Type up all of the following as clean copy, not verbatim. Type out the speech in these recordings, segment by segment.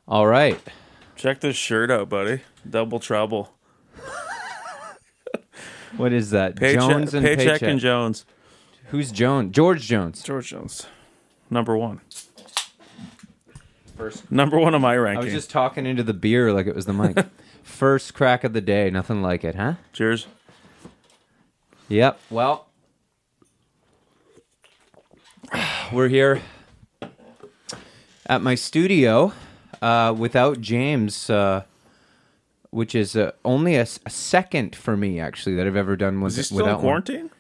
All right. Check this shirt out, buddy. Double trouble. What is that? Jones and Paycheck and Jones. Who's Jones? George Jones. George Jones. Number one. Number one on my ranking. I was just talking into the beer like it was the mic. First crack of the day. Nothing like it, huh? Cheers. Yep. Well, we're here at my studio without James, which is only a second for me, actually, that I've ever done Is he still in quarantine? One.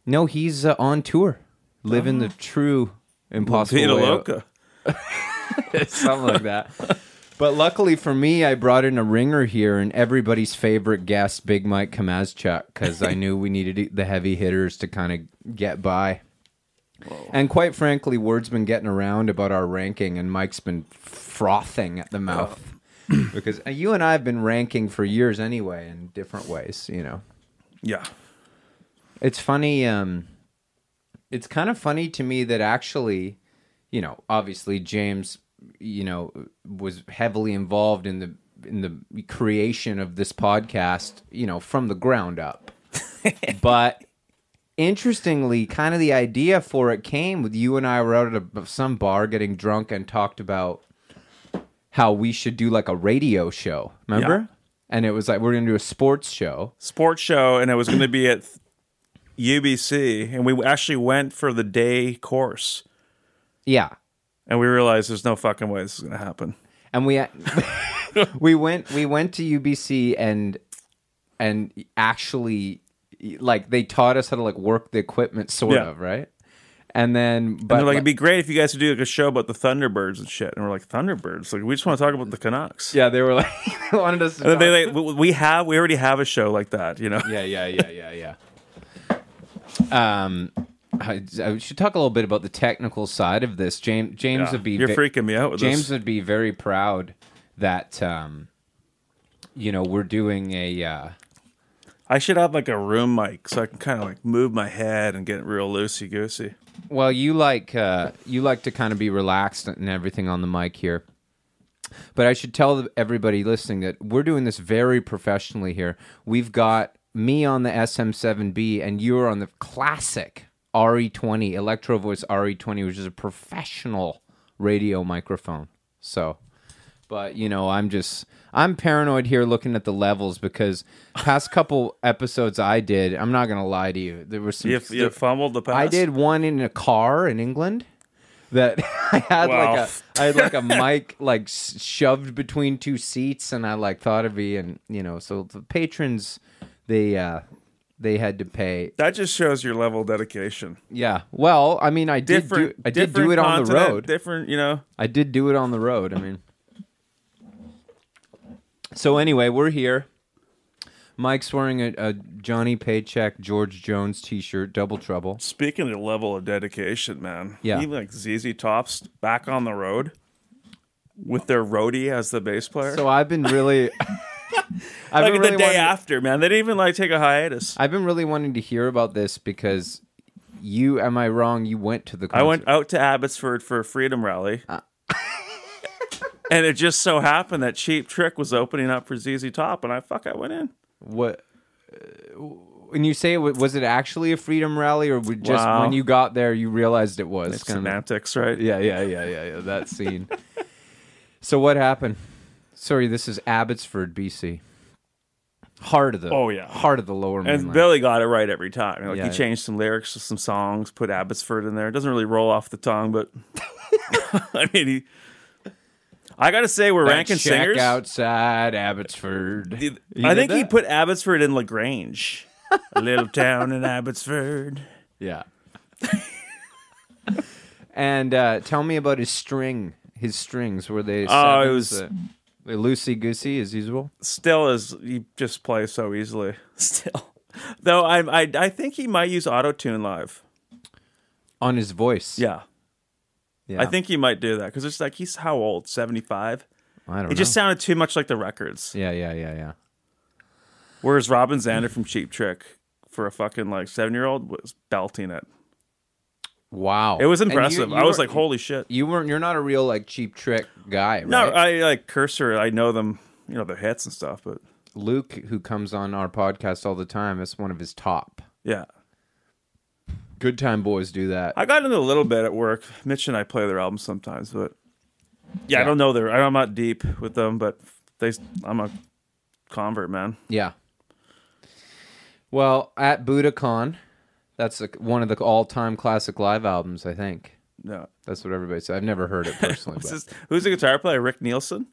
No, he's on tour, living the true impossible Vida way Loca. Something like that. But luckily for me, I brought in a ringer here and everybody's favorite guest, Big Mike Komaszczuk, because I knew we needed the heavy hitters to kind of get by. Whoa. And quite frankly, word's been getting around about our ranking, and Mike's been frothing at the mouth. Because you and I have been ranking for years anyway in different ways, you know. Yeah. It's funny. It's kind of funny to me that actually, you know, obviously James, you know, was heavily involved in the creation of this podcast, you know, from the ground up. But interestingly, kind of the idea for it came with you and I were out at some bar getting drunk and talked about how we should do like a radio show. Remember? Yeah. And it was like, we're going to do a sports show. And it was going to be at UBC. And we actually went for the day course. Yeah. And we realized there's no fucking way this is going to happen. And we went to UBC and actually, like, they taught us how to like work the equipment, sort of, right? And then, but they're like, it'd be great if you guys could do like a show about the Thunderbirds and shit. And we're like, Thunderbirds? Like, we just want to talk about the Canucks. Yeah, they were like, they wanted us to. We already have a show like that, you know? Yeah. I should talk a little bit about the technical side of this. James would be. You're freaking me out with this. James would be very proud that, you know, we're doing a. I should have like a room mic so I can kind of like move my head and get real loosey goosey. Well, you like to kind of be relaxed and everything on the mic here. But I should tell everybody listening that we're doing this very professionally here. We've got me on the SM7B and you're on the classic RE20, Electro Voice RE20, which is a professional radio microphone. So, but you know, I'm paranoid here looking at the levels because past couple episodes I did, I'm not going to lie to you. There was some you fumbled the pass. I did one in a car in England that I had like a mic like shoved between two seats and I like thought it'd be, and you know, so the patrons they had to pay. That just shows your level of dedication. Yeah. Well, I mean, I did do it on the road. Different, you know. I did do it on the road. I mean. So anyway, we're here. Mike's wearing a Johnny Paycheck, George Jones t-shirt, Double Trouble. Speaking of level of dedication, man. Yeah. Even like ZZ Top's back on the road with their roadie as the bass player. So I've been really... the day after, man. They didn't even like take a hiatus. I've been really wanting to hear about this because you, am I wrong, you went to the concert. I went out to Abbotsford for a Freedom Rally. And it just so happened that Cheap Trick was opening up for ZZ Top, and I went in. What? When you say was it actually a Freedom Rally, or just when you got there you realized it was? It's semantics, right? Yeah. That scene. So what happened? Sorry, this is Abbotsford, BC. Heart of the Lower Mainland. And Billy got it right every time. Like he changed some lyrics to some songs, put Abbotsford in there. It doesn't really roll off the tongue, but I mean I gotta say, we're ranking singers. Check outside Abbotsford. I think he put Abbotsford in LaGrange. A little town in Abbotsford. Yeah. And tell me about his strings. Were they sevens, it was loosey-goosey as usual? Still is. He just plays so easily. Still. Though I think he might use auto-tune live. On his voice? Yeah. I think he might do that because it's like he's how old? 75. I don't know. He just sounded too much like the records. Yeah. Whereas Robin Zander from Cheap Trick, for a fucking like 7-year-old, was belting it. Wow. It was impressive. You I was like, holy shit. You're not a real like Cheap Trick guy, right? No, I like Cursor. I know them, their hits and stuff, but Luke, who comes on our podcast all the time, it's one of his top. Yeah. Good Time Boys do that. I got into a little bit at work. Mitch and I play their albums sometimes, but I don't know I'm not deep with them, but I'm a convert, man. Yeah. Well, at Budokan, that's one of the all-time classic live albums, I think. Yeah. That's what everybody says. I've never heard it personally. Who's the guitar player? Rick Nielsen?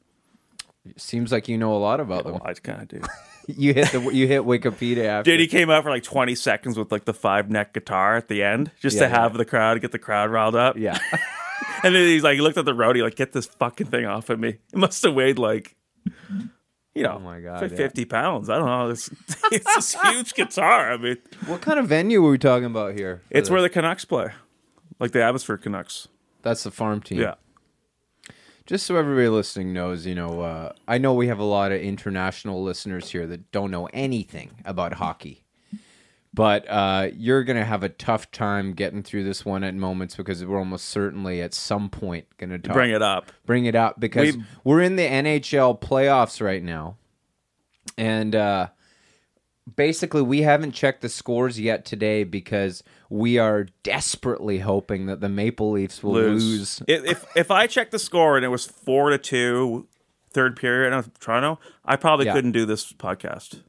Seems like you know a lot about them. Well, I kind of do. You hit Wikipedia after. Dude, he came out for like 20 seconds with like the 5-neck guitar at the end, just to have the crowd, get the crowd riled up. Yeah. And then he looked at the roadie, like, get this fucking thing off of me. It must have weighed like, oh my God, 50 pounds. I don't know. It's this huge guitar. I mean, what kind of venue are we talking about here? It's where the Canucks play, like the Abbotsford Canucks. That's the farm team. Yeah. Just so everybody listening knows, I know we have a lot of international listeners here that don't know anything about hockey. But you're going to have a tough time getting through this one at moments because we're almost certainly at some point going to bring it up. Bring it up because we're in the NHL playoffs right now. And basically, we haven't checked the scores yet today because we are desperately hoping that the Maple Leafs will lose. If I checked the score and it was 4-2, third period in Toronto, I probably couldn't do this podcast.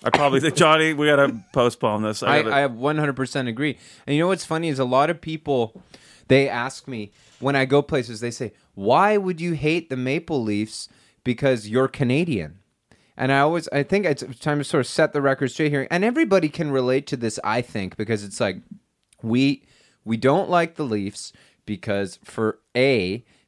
I probably think, Johnny, we got to postpone this. I 100% agree. And you know what's funny is a lot of people, they ask me, when I go places, they say, why would you hate the Maple Leafs because you're Canadian? And I think it's time to sort of set the record straight here. And everybody can relate to this, I think, because it's like, we don't like the Leafs because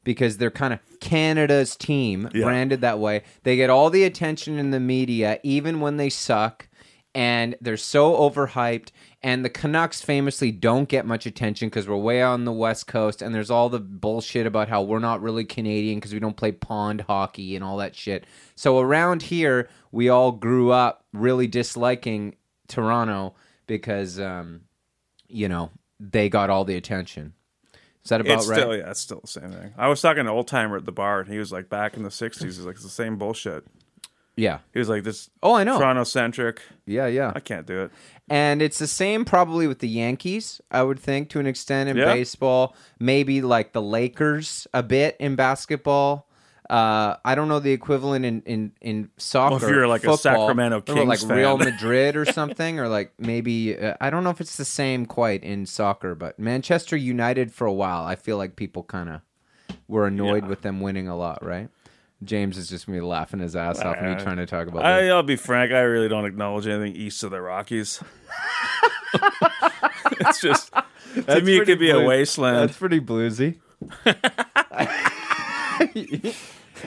because they're kind of Canada's team, branded that way. They get all the attention in the media, even when they suck, and they're so overhyped. And the Canucks famously don't get much attention because we're way on the West Coast, and there's all the bullshit about how we're not really Canadian because we don't play pond hockey and all that shit. So around here, we all grew up really disliking Toronto because, they got all the attention. Is that about right? It's still the same thing. I was talking to an old timer at the bar, and he was like, back in the 60s, he's like, it's the same bullshit. Yeah. He was like, this I know. Toronto-centric. Yeah. I can't do it. And it's the same probably with the Yankees, I would think, to an extent in baseball. Maybe like the Lakers a bit in basketball. I don't know the equivalent in soccer. Well, if you're like football, a Sacramento Kings like fan. Real Madrid or something, or like maybe I don't know if it's the same quite in soccer, but Manchester United for a while, I feel like people kind of were annoyed with them winning a lot, right? James is just me laughing his ass off and me trying to talk about this. I'll be frank, I really don't acknowledge anything east of the Rockies. It's just, to me, it could be a wasteland. That's pretty bluesy.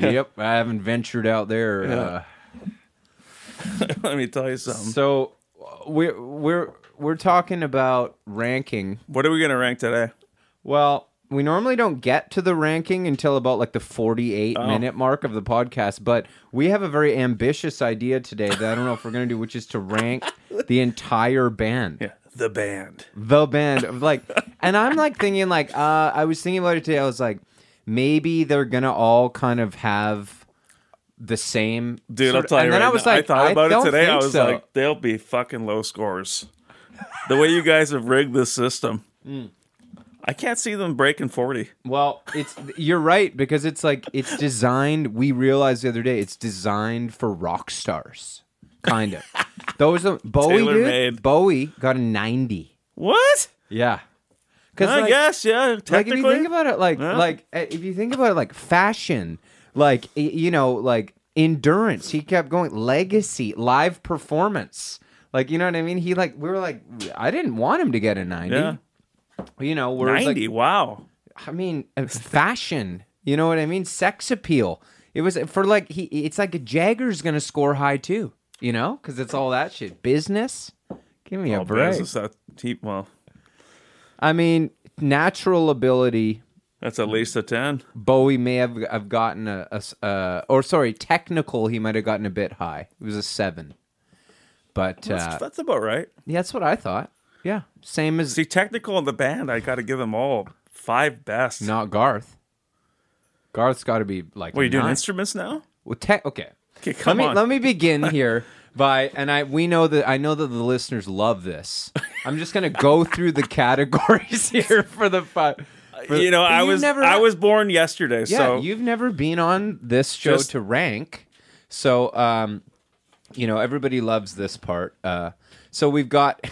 Yep, I haven't ventured out there. Yeah. Let me tell you something. So we're talking about ranking. What are we going to rank today? Well, we normally don't get to the ranking until about like the 48-minute mark of the podcast, but we have a very ambitious idea today that I don't know if we're going to do, which is to rank the entire band. Yeah, the band. And I'm like thinking I was thinking about it today. I was like, maybe they're going to all kind of have the same. Dude, I'll tell you, and then right I was now, like, I thought about it today. I was so. like, they'll be fucking low scores. The way you guys have rigged this system. I can't see them breaking 40. Well, you're right, because it's like it's designed. We realized the other day it's designed for rock stars, kind of. Bowie got a 90. What? Yeah, I guess, yeah. Technically, if you think about it, like fashion, like like endurance. He kept going. Legacy, live performance. Like, you know what I mean? We were like, I didn't want him to get a 90. Yeah. 90, wow. I mean, fashion, you know what I mean? Sex appeal. It was for it's like a Jagger's going to score high too, because it's all that shit. Business? Give me a break. Well, I mean, natural ability. That's at least a 10. Bowie may have gotten technical, he might have gotten a bit high. It was a 7. But that's about right. Yeah, that's what I thought. Yeah, same as... See, technical in the band, I got to give them all 5 best. Not Garth. Garth's got to be like... What, are you doing instruments now? Well, okay. Come on. Let me begin here by... And I know that the listeners love this. I'm just going to go through the categories here for the 5... I was born yesterday, so... you've never been on this show to rank. So, everybody loves this part. So we've got...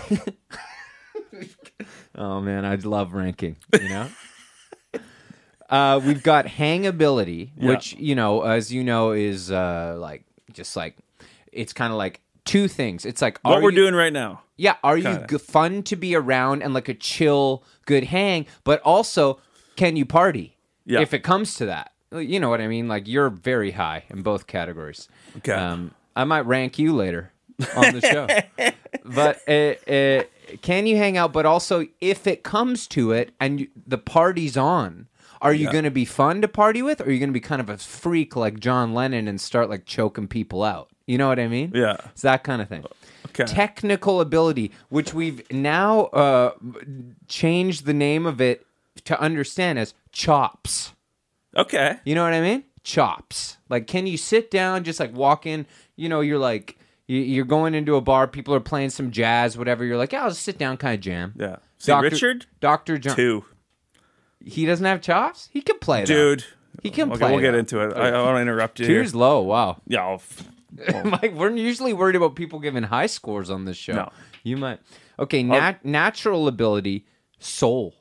Oh, man, I love ranking, We've got hangability, which, as you know, is it's kind of like 2 things. It's like... What we're doing right now. Yeah, are you fun to be around and like a chill, good hang, but also, can you party? Yeah. If it comes to that. You know what I mean? Like, you're very high in both categories. Okay. I might rank you later on the show. But can you hang out? But also, if it comes to it and the party's on, are you going to be fun to party with? Or are you going to be kind of a freak like John Lennon and start like choking people out? You know what I mean? Yeah. It's that kind of thing. Okay. Technical ability, which we've now changed the name of it to understand as chops. Okay. You know what I mean? Chops. Like, can you sit down, just like walk in, you're like, you're going into a bar, people are playing some jazz, whatever. You're like, yeah, I'll just sit down, kind of jam. Yeah. See, Richard? Dr. John. 2. He doesn't have chops? He can play that. Dude. He can play we'll get into it. I want to interrupt you 2's here. Low, wow. Yeah, Mike, we're usually worried about people giving high scores on this show. No. You might. Okay, natural ability, soul.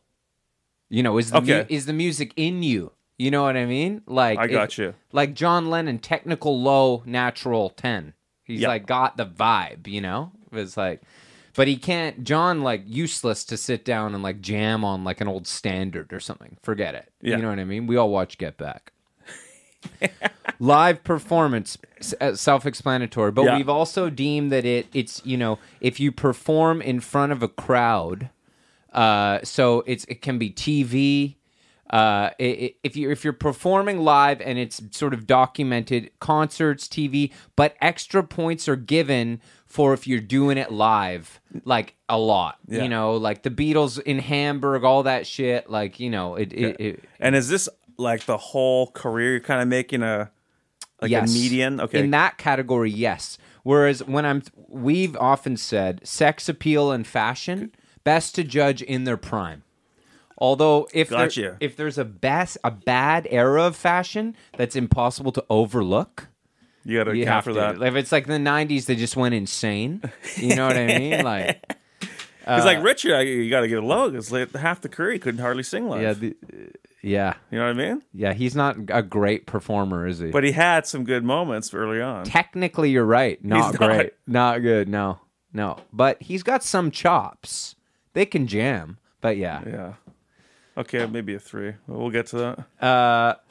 Is the music in you? You know what I mean? Like I got you. Like John Lennon, technical low, natural 10. He's like got the vibe, It's like, but he can't. John useless to sit down and like jam on like an old standard or something. Forget it. Yeah. You know what I mean? We all watch Get Back. Live performance, self-explanatory. But we've also deemed that it's if you perform in front of a crowd, so it can be TV. If you're performing live and it's sort of documented, concerts, TV, but extra points are given for if you're doing it live, like a lot. Yeah. Like the Beatles in Hamburg, all that shit. Like And is this like the whole career? You're kind of making a median. Okay, in that category, yes. Whereas we've often said sex appeal and fashion best to judge in their prime. Although if there's a bad era of fashion that's impossible to overlook, you got to account for that. If it's like the 90s, they just went insane. You know what I mean? Like, because like Richard, you got to get a low because half the career he couldn't hardly sing live. Yeah. You know what I mean? Yeah, he's not a great performer, is he? But he had some good moments early on. Technically, you're right. Not great. Not good. No. But he's got some chops. They can jam. But yeah. Yeah. Okay, maybe a 3. We'll get to that.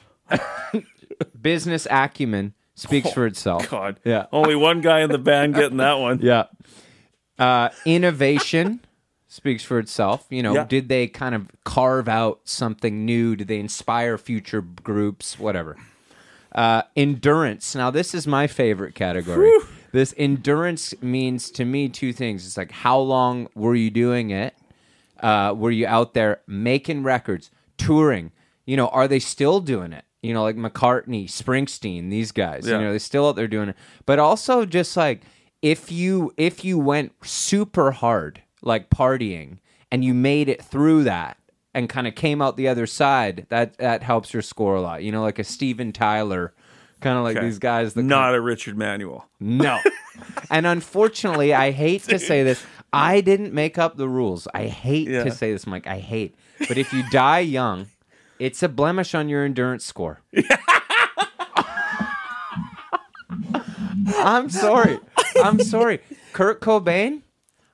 Business acumen speaks for itself. God. Yeah. Only one guy in the band getting that one. Yeah. Innovation speaks for itself. Did they kind of carve out something new? Did they inspire future groups? Whatever. Endurance. Now, this is my favorite category. Whew. This endurance means to me 2 things. It's like, how long were you doing it? Were you out there making records, touring? Are they still doing it? Like McCartney, Springsteen, these guys. Yeah. They're still out there doing it. But also just like if you went super hard, like partying, and you made it through that and kind of came out the other side, that helps your score a lot. Like a Steven Tyler, kind of like these guys. Not a Richard Manuel. No. And unfortunately, I hate to say this, I didn't make up the rules. I hate to say this, Mike. I hate. But if you die young, it's a blemish on your endurance score. I'm sorry. Kurt Cobain,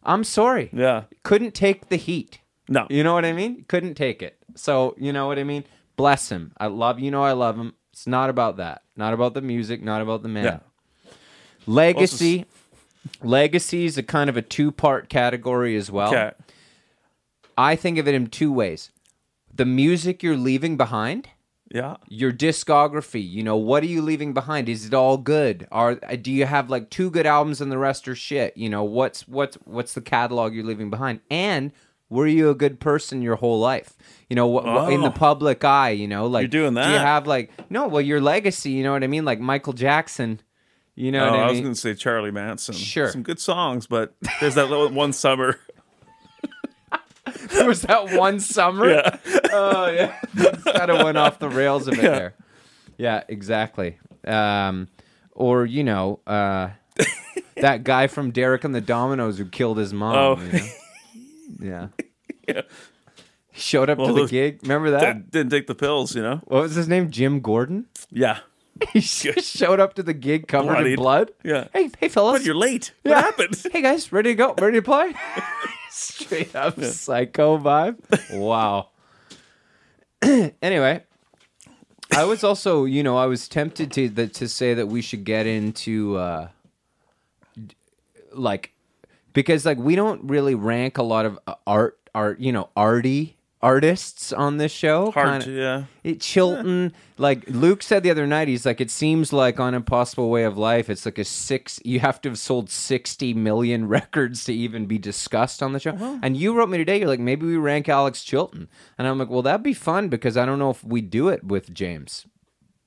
I'm sorry. Yeah. Couldn't take the heat. No. You know what I mean? Couldn't take it. So, you know what I mean? Bless him. I love him. It's not about that. Not about the music, not about the man. Yeah. Legacy. Legacy is a kind of a 2-part category as well. Okay. I think of it in 2 ways. The music you're leaving behind, Yeah. Your discography, you know, what are you leaving behind? Is it all good? Do you have like 2 good albums and the rest are shit? You know, what's the catalog you're leaving behind? And were you a good person your whole life? You know, in the public eye, you know, like you're doing that. Do you have like your legacy, you know what I mean? Like Michael Jackson, you know what I mean? I was going to say Charlie Manson. Sure. Some good songs, but there's that little one summer. There was that one summer? Yeah. Oh, yeah. Kind of went off the rails a bit there. Yeah, exactly. Or, you know, that guy from Derek and the Dominoes who killed his mom. Oh. You know? Yeah. Showed up to the gig. Remember that? Didn't take the pills, you know? What was his name? Jim Gordon? Yeah. He showed up to the gig covered in blood. Yeah. Hey, fellas. But you're late. What happened? Hey, guys. Ready to go? Ready to play? Straight up psycho vibe. Wow. Anyway, I was also, you know, I was tempted to say that we should get into like, because like we don't really rank a lot of arty artists on this show. Chilton, like Luke said the other night, he's like, it seems like on Impossible Way of Life, it's like you have to have sold 60 million records to even be discussed on the show. Uh-huh. And you wrote me today, you're like, maybe we rank Alex Chilton. And I'm like, well, that'd be fun because I don't know if we do it with James.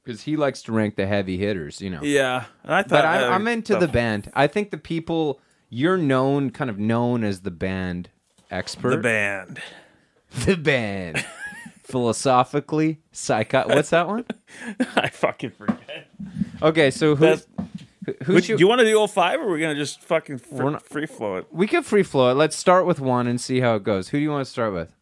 Because he likes to rank the heavy hitters, you know. Yeah. But I'm into the band. I think the people, you're kind of known as the band expert. The band. Philosophically, what's that one? I fucking forget. Okay, so who do you want to do 05 or are we going to just fucking free flow it? We could free flow it. Let's start with one and see how it goes. Who do you want to start with?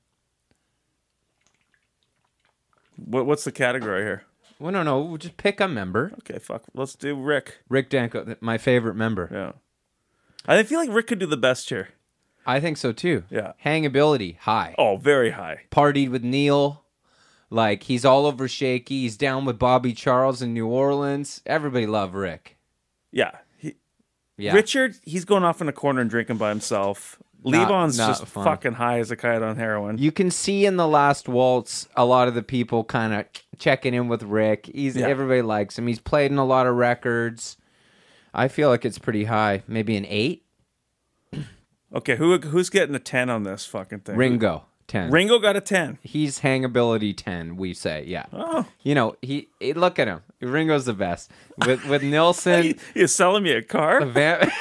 What's the category here? Well, no. We'll just pick a member. Okay, fuck. Let's do Rick. Rick Danko, my favorite member. Yeah. I feel like Rick could do the best here. I think so too. Yeah. Hangability, high. Oh, very high. Partied with Neil. Like, he's all over Shaky. He's down with Bobby Charles in New Orleans. Everybody love Rick. Yeah. Richard, he's going off in a corner and drinking by himself. Levon's just fun. Fucking high as a kite on heroin. You can see in the last waltz a lot of the people kind of checking in with Rick. Everybody likes him. He's played in a lot of records. I feel like it's pretty high. Maybe an 8. Okay, who's getting a 10 on this fucking thing? Ringo, 10. Ringo got a 10. He's hangability 10, we say, yeah. Oh. You know, he look at him. Ringo's the best. With Nilsson... You're selling me a car? The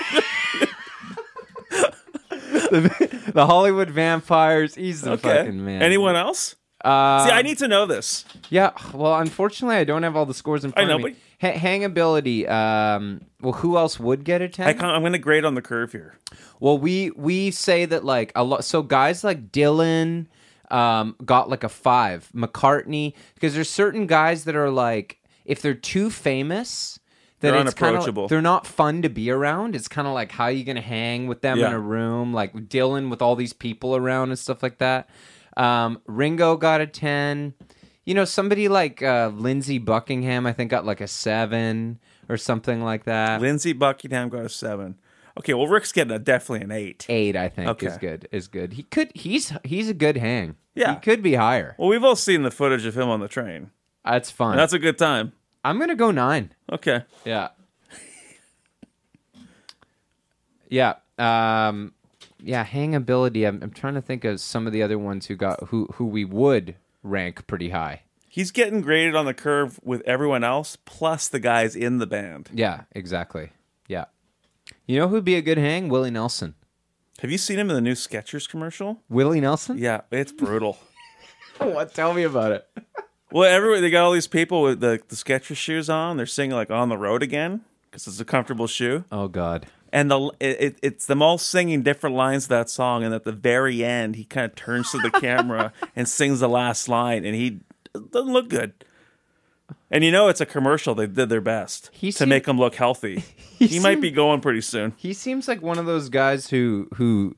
Hollywood Vampires, he's the fucking man. Anyone else? See, I need to know this. Yeah, well, unfortunately, I don't have all the scores in front of me. Hangability, well, who else would get a 10? I'm going to grade on the curve here. Well, we say that like a lot. So guys like Dylan got like a 5. McCartney, because there's certain guys that are like, if they're too famous, then they're it's unapproachable. They're not fun to be around. It's kind of like, how are you going to hang with them in a room? Like Dylan with all these people around and stuff like that. Ringo got a 10. You know, somebody like Lindsey Buckingham, I think, got like a 7 or something like that. Lindsey Buckingham got a 7. Okay, well, Rick's getting definitely an 8. 8, I think, is good. He's a good hang. Yeah. He could be higher. Well, we've all seen the footage of him on the train. That's fun. And that's a good time. I'm going to go 9. Okay. Yeah. Yeah. Hangability. I'm trying to think of some of the other ones who we would rank pretty high. He's getting graded on the curve with everyone else, plus the guys in the band. Yeah, exactly. Yeah. You know who'd be a good hang? Willie Nelson. Have you seen him in the new Skechers commercial? Willie Nelson? Yeah, it's brutal. What? Tell me about it. Well, they got all these people with the Skechers shoes on. They're singing like "On the Road Again" because it's a comfortable shoe. Oh God. And it's them all singing different lines of that song, and at the very end, he kind of turns to the camera and sings the last line, and he doesn't look good. And you know it's a commercial. They did their best to make him look healthy. He might be going pretty soon. He seems like one of those guys who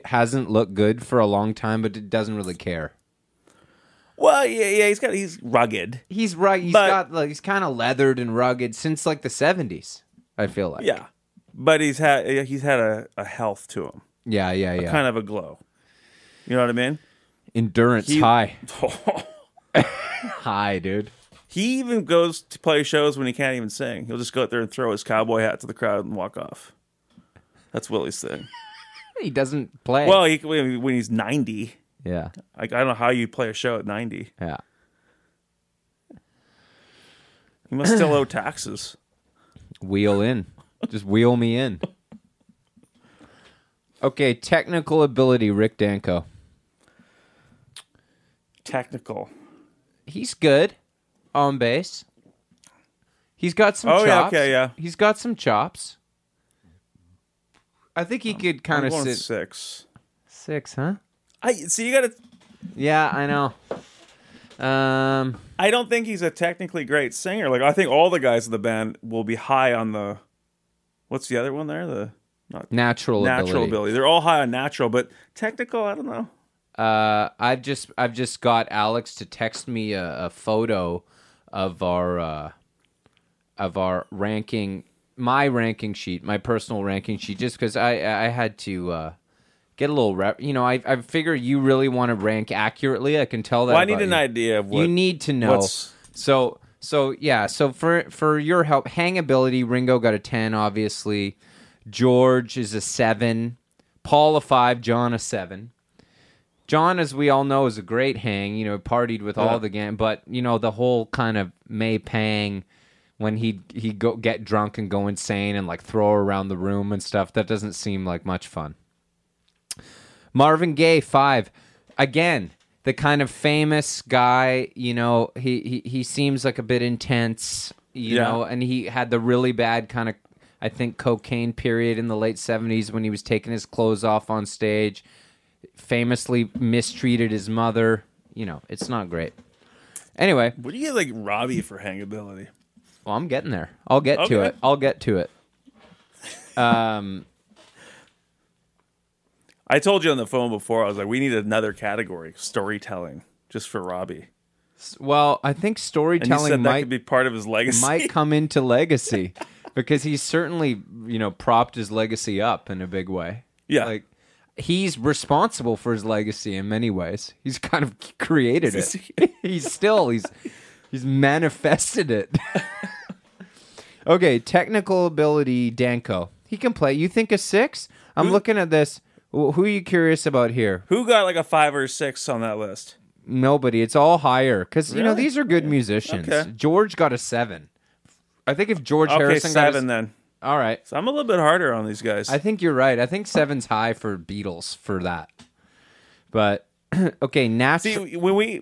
hasn't looked good for a long time, but doesn't really care. Well, yeah, he's rugged. He's rugged. He's kind of leathered and rugged since like the 70s. I feel like. Yeah, but he's had a health to him. Yeah. Kind of a glow. You know what I mean? Endurance high. High, dude. He even goes to play shows when he can't even sing. He'll just go out there and throw his cowboy hat to the crowd and walk off. That's Willie's thing. He doesn't play. Well, when he's 90. Yeah. I don't know how you play a show at 90. Yeah. He must still owe taxes. Wheel in. Just wheel me in. Okay, technical ability, Rick Danko. Technical. He's good on bass. He's got some chops. Yeah, okay, yeah. He's got some chops. I think he could kind of sit 6. 6, huh? You got to. Yeah, I know. I don't think he's a technically great singer. Like, I think all the guys in the band will be high on the. What's the other one there? The natural ability. They're all high on natural, but technical, I don't know. I've just got Alex to text me a photo of our ranking, my ranking sheet, my personal ranking sheet, just because I had to get a little rep. You know, I figure you really want to rank accurately. I can tell that. Well, I need an idea of what you need to know. So yeah. So for your help, hangability, Ringo got a 10, obviously. George is a 7. Paul a 5. John a 7. John, as we all know, is a great hang. You know, partied with all the gang, but you know the whole kind of May Pang when he go get drunk and go insane and like throw around the room and stuff. That doesn't seem like much fun. Marvin Gaye 5. Again, the kind of famous guy. You know, he seems like a bit intense. You know, and he had the really bad kind of, I think, cocaine period in the late 70s when he was taking his clothes off on stage. Famously mistreated his mother. You know, it's not great. Anyway. What do you get, like, Robbie for hangability? Well, I'm getting there. I'll get to it. I told you on the phone before, I was like, we need another category, storytelling, just for Robbie. Well, I think storytelling and that could be part of his legacy. Might come into legacy because he's certainly, you know, propped his legacy up in a big way. Yeah. Like, he's responsible for his legacy in many ways. He's kind of created it. He's manifested it. Okay, technical ability, Danko. He can play. You think a 6? I'm looking at this. Who are you curious about here? Who got like a 5 or 6 on that list? Nobody. It's all higher because you know these are good musicians. Okay. George got a 7. I think if George Harrison 7 then. All right. So I'm a little bit harder on these guys. I think you're right. I think 7's high for Beatles for that. But okay, See, when we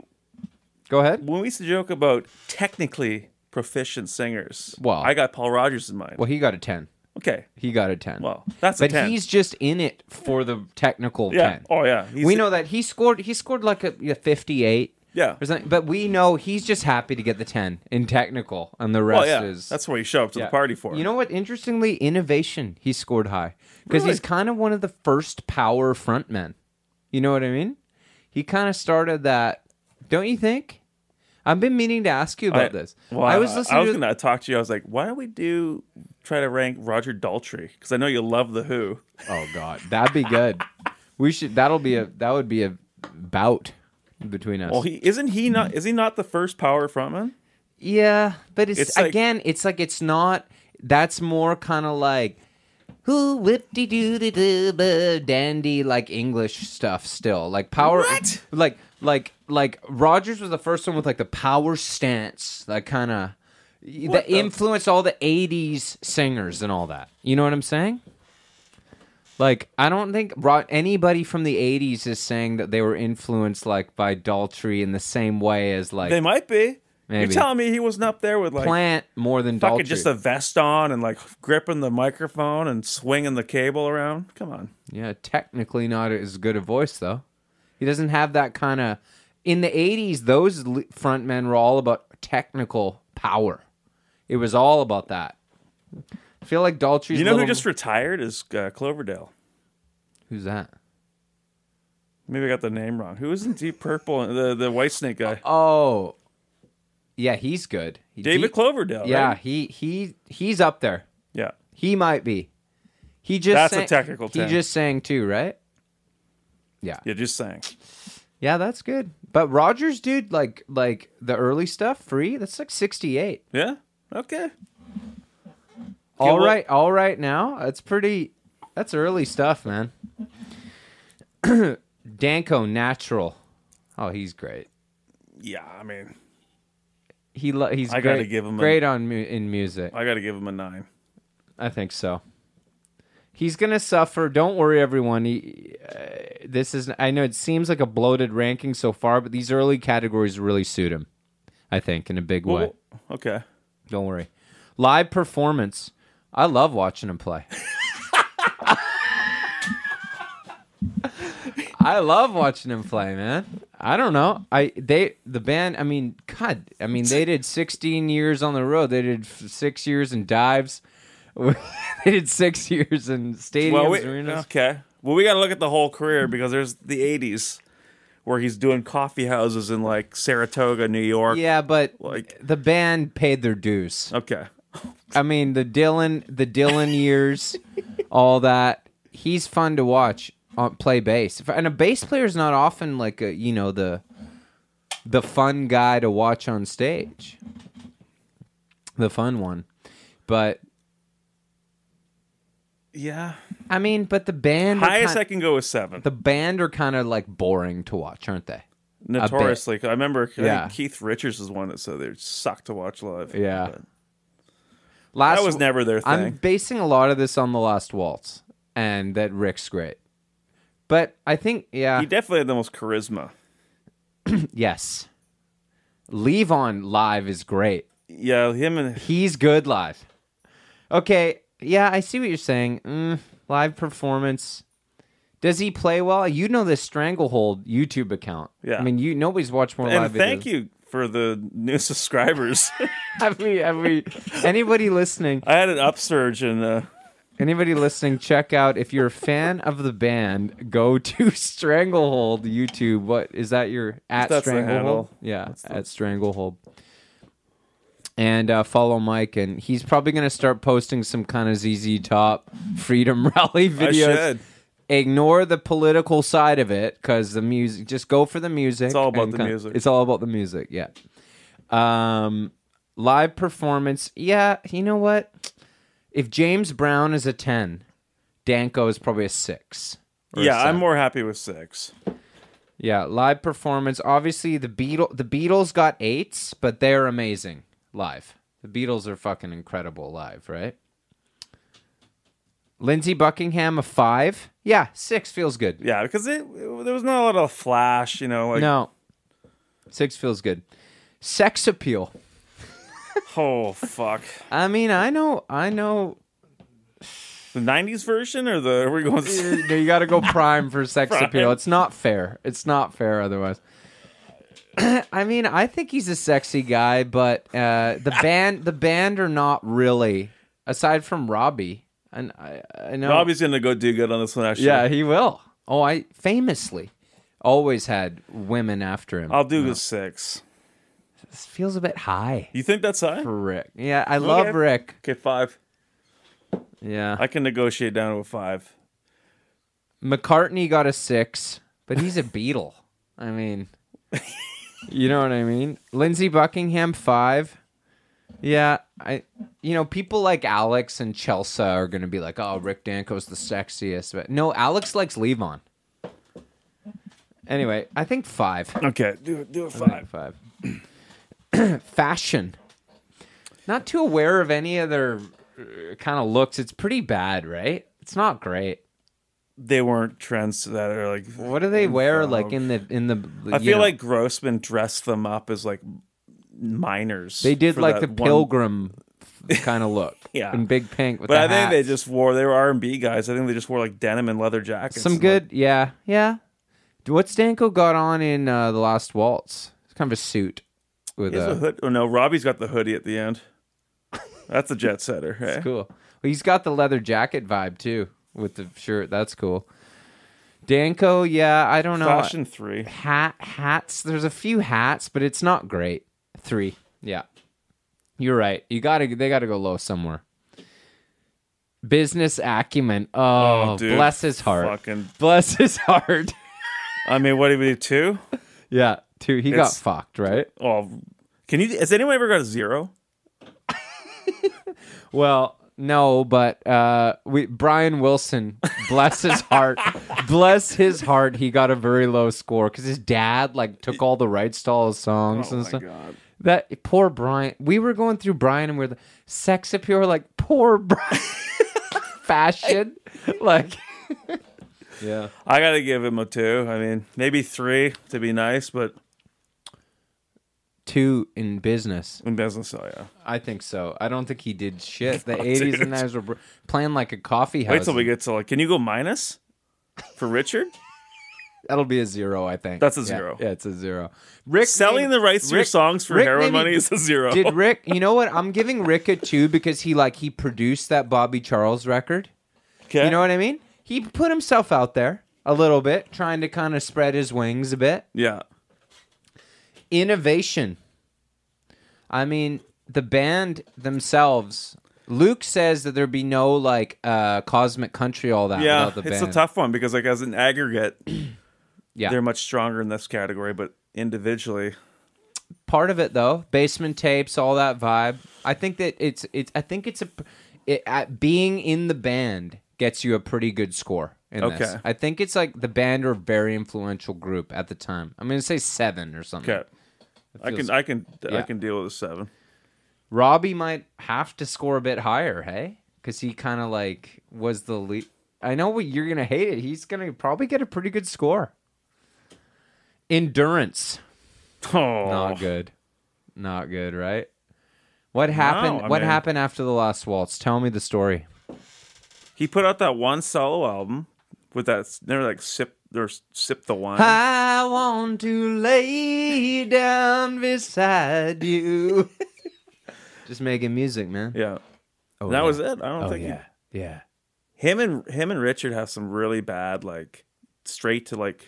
go ahead. When we used to joke about technically proficient singers, well, I got Paul Rodgers in mind. Well, he got a 10. Okay. He got a 10. Well, that's a 10. But he's just in it for the technical 10. Oh, yeah. We know that he scored like a 58. Yeah. Or something, but we know he's just happy to get the 10 in technical, and the rest is... That's what you show up to the party for. You know what? Interestingly, innovation, he scored high. Because he's kind of one of the first power frontmen. You know what I mean? He kind of started that, don't you think? I've been meaning to ask you about this. Well, I was going to talk to you. I was like, why don't we try to rank Roger Daltrey? Because I know you love The Who. Oh, God. That'd be good. That would be a bout between us. Well, is he not the first power frontman? Yeah, but it's not. That's more kind of like who whip-de-doo-de-doo, dandy, like English stuff. Still like power. What? Like Rogers was the first one with like the power stance, that kind of that influenced all the '80s singers and all that. You know what I'm saying? Like, I don't think anybody from the 80s is saying that they were influenced, like, by Daltrey in the same way as, like... They might be. Maybe. You're telling me he wasn't up there with, like... Plant more than fucking Daltrey. Just a vest on and, like, gripping the microphone and swinging the cable around? Come on. Yeah, technically not as good a voice, though. He doesn't have that kind of... In the 80s, those frontmen were all about technical power. It was all about that. I feel like Daltrey's... You know who just retired is Cloverdale. Who's that? Maybe I got the name wrong. Who was in Deep Purple? The Whitesnake guy. Oh, yeah, he's good. David Cloverdale. Yeah, right? he's up there. Yeah, he might be. That's a technical 10. He just sang too, right? Yeah. Yeah, just sang. Yeah, that's good. But Rogers, dude, like the early stuff, free. That's like 68. Yeah. Okay. All right. Now that's early stuff, man. Danko, natural. Oh, he's great. Yeah, I mean, He's I great, gotta give him great in music. I got to give him a 9. I think so. He's gonna suffer. Don't worry, everyone. This is. I know it seems like a bloated ranking so far, but these early categories really suit him. I think in a big way. Okay. Don't worry. Live performance. I love watching him play. I love watching him play, man. I don't know. The band. I mean, God. I mean, they did 16 years on the road. They did 6 years in dives. They did 6 years in stadiums, arenas. Okay. Well, we got to look at the whole career because there's the 80s where he's doing coffee houses in like Saratoga, New York. Yeah, but like the band paid their dues. Okay. I mean, the Dylan years, all that. He's fun to watch play bass. And a bass player is not often like the fun guy to watch on stage. The fun one. But yeah. I mean, but the band... Highest I can go is 7. The band are kind of like boring to watch, aren't they? Notoriously. I remember I think Keith Richards was one that said they suck to watch live. Yeah. That was never their thing. I'm basing a lot of this on The Last Waltz and that Rick's great. But I think, yeah... He definitely had the most charisma. Yes. Levon live is great. Yeah, him and... He's good live. Okay, yeah, I see what you're saying. Live performance. Does he play well? You know this Stranglehold YouTube account. Yeah. I mean, nobody's watched more live videos. And thank you for the new subscribers. have we anybody listening? I had an upsurge in... Anybody listening, check out, if you're a fan of the band, go to Stranglehold YouTube. What is that? Your at Stranglehold? Yeah, at Stranglehold. And follow Mike, and he's probably going to start posting some kind of ZZ Top Freedom Rally videos. I should. Ignore the political side of it, because the music, just go for the music. It's all about the music. It's all about the music, yeah. Live performance, yeah, you know what? If James Brown is a 10, Danko is probably a 6. Yeah, I'm more happy with 6. Yeah, live performance. Obviously, the Beatles got 8s, but they're amazing live. The Beatles are fucking incredible live, right? Lindsey Buckingham, a 5. Yeah, 6 feels good. Yeah, because there was not a lot of flash, No. 6 feels good. Sex appeal. Oh, fuck. I mean, I know. The 90s version or are we going... You got to go prime for sex appeal. It's not fair. It's not fair otherwise. I mean, I think he's a sexy guy, but the band are not really, aside from Robbie. And I know Robbie's going to go do good on this one, actually. Yeah, he will. Oh, I famously always had women after him. I'll do the 6. This feels a bit high. You think that's high? For Rick. Yeah, I love Rick. Okay, 5. Yeah. I can negotiate down to a 5. McCartney got a 6, but he's a Beatle. I mean, you know what I mean? Lindsey Buckingham, 5. Yeah, people like Alex and Chelsea are going to be like, oh, Rick Danko's the sexiest. But no, Alex likes Levon. Anyway, I think 5. Okay, do a 5. 5. Fashion. Not too aware of any other kind of looks. It's pretty bad, right? It's not great. They weren't trends that are like... What do they wear like in the I feel like Grossman dressed them up as like minors. They did like the Pilgrim kind of look. Yeah. In big pink with but the I think hats. they were R&B guys. I think they just wore like denim and leather jackets. Some good, yeah. What's Danko got on in The Last Waltz? It's kind of a suit. With a hood. Oh no, Robbie's got the hoodie at the end. That's a jet setter. Hey? That's cool. Well, he's got the leather jacket vibe too with the shirt. That's cool. Danko, yeah, I don't know. Fashion 3. Hats. There's a few hats, but it's not great. 3. Yeah, you're right. They gotta go low somewhere. Business acumen. Oh, dude, bless his heart. Bless his heart. I mean, what did we do? 2? Yeah, 2. He got fucked, right? Oh, has anyone ever got a 0? Well, no, but Brian Wilson, bless his heart, he got a very low score because his dad like took all the rights to all his songs and stuff. God. That poor Brian. We were going through Brian and we're the sex appeal. We're like, poor Brian. Fashion, like, yeah. I gotta give him a 2. I mean, maybe 3 to be nice, but 2 in business. In business, oh yeah. I think so. I don't think he did shit. The 80s and 90s were playing like a coffee house. Wait till we get to like, can you go minus for Richard? That'll be a 0, I think. That's a 0. Yeah, it's a 0. Rick selling the rights to your songs for heroin money is a 0. Did Rick? You know what? I'm giving Rick a 2 because he produced that Bobby Charles record. Okay. You know what I mean? He put himself out there a little bit, trying to kind of spread his wings a bit. Yeah. Innovation. I mean, the band themselves. Luke says that there'd be no like cosmic country, all that. Yeah, without the it's band. a tough one because like as an aggregate, yeah, they're much stronger in this category, but individually, part of it though, basement tapes, all that vibe. I think that being in the band gets you a pretty good score. In this. I think it's like the band are a very influential group at the time. I'm gonna say 7 or something. Okay, I can deal with a 7. Robbie might have to score a bit higher, hey? Because he kind of like was the lead. I know what you're gonna hate it. He's gonna probably get a pretty good score. Endurance. Oh, not good. Not good, right? What happened? What happened after the last waltz? Tell me the story. He put out that one solo album with that. They're like sip the wine. I want to lay down beside you. Just making music, man. Yeah. Oh, that was it. I don't think. Yeah. Him and Richard have some really bad like straight to like.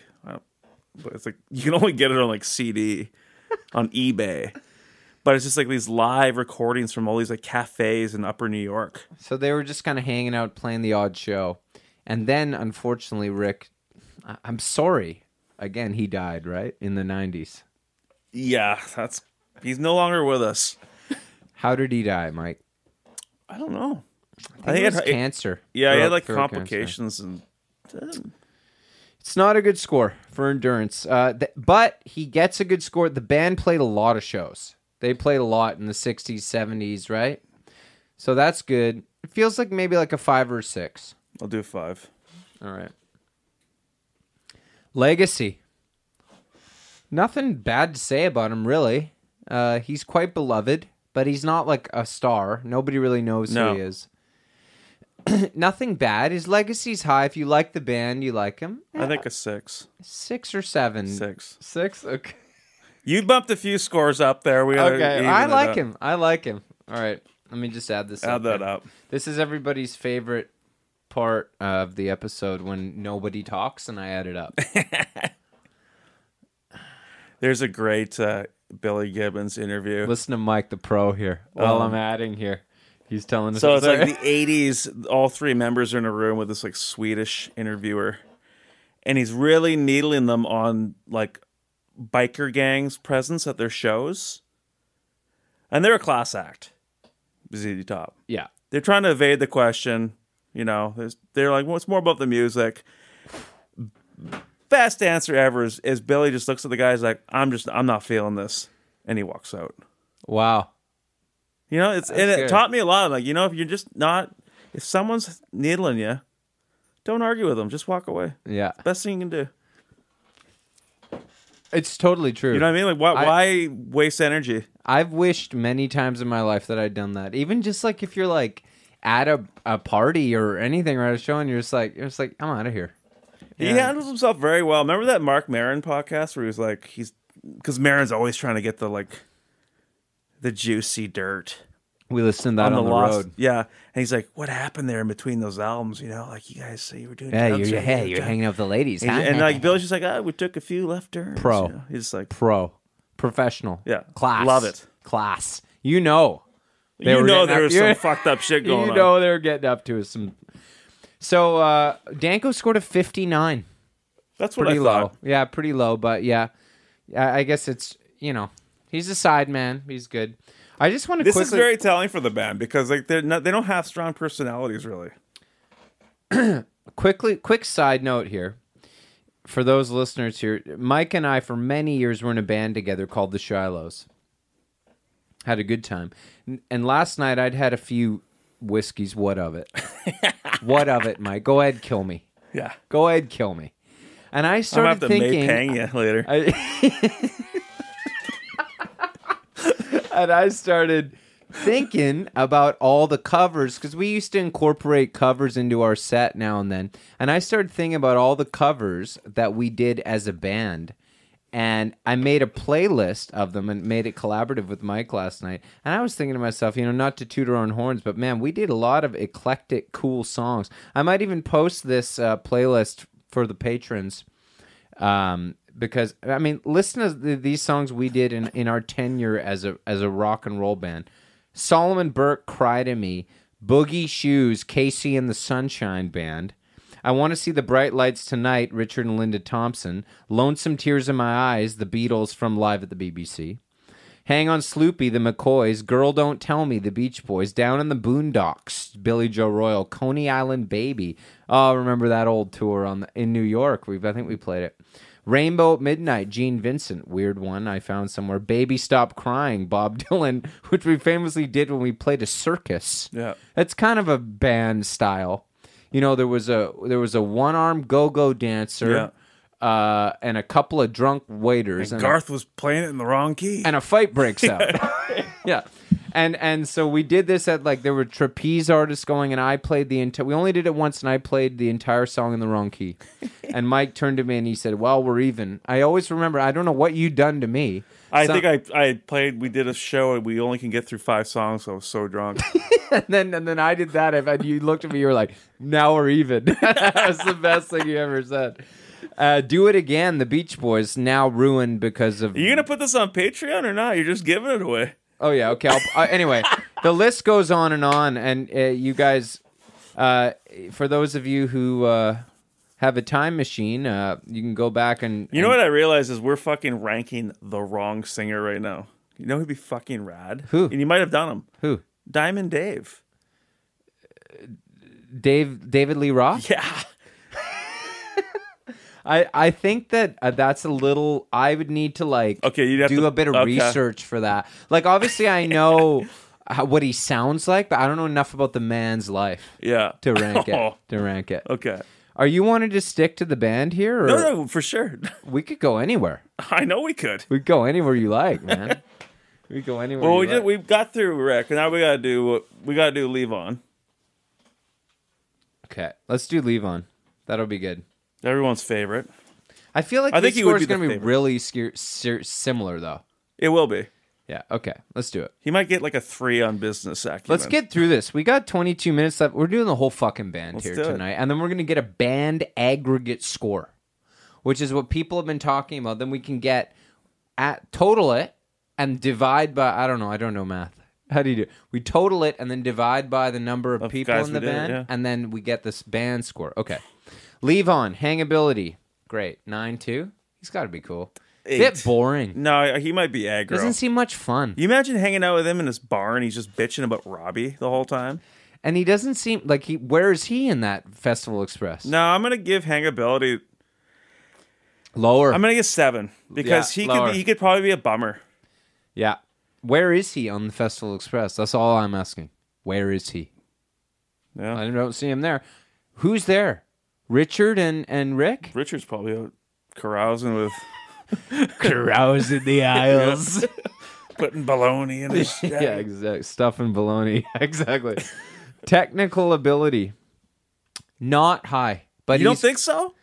It's like you can only get it on like CD, on eBay. But it's just like these live recordings from all these like cafes in Upper New York. So they were just kind of hanging out, playing the odd show, and then unfortunately, Rick, I'm sorry, again he died right in the 90s. Yeah, he's no longer with us. How did he die, Mike? I don't know. I think it was cancer. Yeah, he had like complications and. It's not a good score for endurance, but he gets a good score. The band played a lot of shows. They played a lot in the 60s, 70s, right? So that's good. It feels like maybe like a 5 or 6. I'll do 5. All right. Legacy. Nothing bad to say about him, really. He's quite beloved, but he's not like a star. Nobody really knows who he is. Nothing bad. His legacy's high. If you like the band, you like him. I think a 6. 6 or 7? 6. 6? Okay. You bumped a few scores up there. I like him. I like him. All right. Let me just add this Add that up. This is everybody's favorite part of the episode when nobody talks and I add it up. There's a great Billy Gibbons interview. Listen to Mike the Pro here while I'm adding here. He's telling us. So it's like the 80s. All 3 members are in a room with this like Swedish interviewer. And he's really needling them on like biker gangs' presence at their shows. And they're a class act. ZZ Top. Yeah. They're trying to evade the question. You know, they're like, well, it's more about the music. Best answer ever is Billy just looks at the guys like, I'm not feeling this. And he walks out. Wow. You know, it taught me a lot. Like, you know, if someone's needling you, don't argue with them. Just walk away. Yeah. Best thing you can do. It's totally true. You know what I mean? Like, why waste energy? I've wished many times in my life that I'd done that. Even just like if you're like at a party or anything or at a show and you're just like I'm out of here. Yeah. He handles himself very well. Remember that Mark Maron podcast where he was like, because Maron's always trying to get the juicy dirt. We listened to that on the road. Yeah. And he's like, what happened there in between those albums? You know, like you guys say you were doing drugs. You're hanging out with the ladies. And like Bill's just like, we took a few left turns. Pro. You know? He's like Professional. Yeah. Class. Love it. Class. You know. There was some fucked up shit going on. You know they were getting up to some. So Danko scored a 59. That's what pretty I thought. low. Yeah, pretty low. But yeah, I guess it's, he's a side man. He's good. I just want to This quickly... is very telling for the band because like they don't have strong personalities really. Quick side note here. For those listeners here, Mike and I, for many years, were in a band together called the Shilohs. Had a good time. And last night, I'd had a few whiskeys. What of it? What of it, Mike? Go ahead, kill me. Yeah. Go ahead, kill me. And I started thinking... I'm going to have to May Pang you later. And I started thinking about all the covers, because we used to incorporate covers into our set now and then. And I started thinking about all the covers that we did as a band. And I made a playlist of them and made it collaborative with Mike last night. And I was thinking to myself, not to toot our own horns, but man, we did a lot of eclectic, cool songs. I might even post this playlist for the patrons. Because, I mean, listen to these songs we did in our tenure as a rock and roll band. Solomon Burke, Cry to Me. Boogie Shoes, Casey and the Sunshine Band. I Want to See the Bright Lights Tonight, Richard and Linda Thompson. Lonesome Tears in My Eyes, the Beatles from Live at the BBC. Hang on Sloopy, the McCoys. Girl Don't Tell Me, the Beach Boys. Down in the Boondocks, Billy Joe Royal. Coney Island Baby. Oh, remember that old tour in New York? I think we played it. Rainbow at Midnight, Gene Vincent. Weird one I found somewhere. Baby Stop Crying, Bob Dylan, which we famously did when we played a circus. Yeah. It's kind of a band style. There was a one-armed go-go dancer, and a couple of drunk waiters. And Garth was playing it in the wrong key. And a fight breaks out. Yeah. And so we did this at, there were trapeze artists going, and I played we only did it once, and I played the entire song in the wrong key. And Mike turned to me and he said, well, we're even. I always remember, I don't know what you'd done to me. I think I played, we did a show, and we only can get through 5 songs, so I was so drunk. and then I did that, and you looked at me, you were like, now we're even. That was the best thing you ever said. Do It Again, the Beach Boys, now ruined because of... Are you going to put this on Patreon or not? You're just giving it away. Oh, yeah, okay. Anyway, the list goes on, and you guys, for those of you who have a time machine, you can go back and... You know what I realize is we're fucking ranking the wrong singer right now. You know who'd be fucking rad? Who? And you might have done him. Who? Diamond Dave. David Lee Roth? Yeah. I think that that's a little... I would need to, okay, you'd have do to, a bit of research for that. Obviously, I know what he sounds like, but I don't know enough about the man's life to rank it. Okay. Are you wanting to stick to the band here? Or No, for sure. We could go anywhere. I know we could. We could go anywhere you like, man. We could go anywhere Well, we got through Rick, and now we gotta do Leave On. Okay, let's do Leave On. That'll be good. Everyone's favorite. I feel like this score is going to be really similar, though. It will be. Yeah, okay. Let's do it. He might get a 3 on business acumen. Let's get through this. We got 22 minutes left. We're doing the whole fucking band here tonight. And then we're going to get a band aggregate score, which is what people have been talking about. Then we can total it and divide by, I don't know math. How do you do it? We total it and then divide by the number of people in the band, and then we get this band score. Okay. Leave On, Hangability. Great. 9-2. He's got to be cool. 8. Bit boring. No, he might be aggro. Doesn't seem much fun. You imagine hanging out with him in his bar and he's just bitching about Robbie the whole time? And he doesn't seem like where is he in that Festival Express? No, I'm going to give Hangability... Lower. I'm going to give 7 because he could probably be a bummer. Yeah. Where is he on the Festival Express? That's all I'm asking. Where is he? Yeah. I don't see him there. Who's there? Richard and Rick? Richard's probably out carousing with... Carousing the aisles. Putting bologna in his... Yeah, exactly. Stuffing bologna. Exactly. Technical ability. Not high. But you don't think so?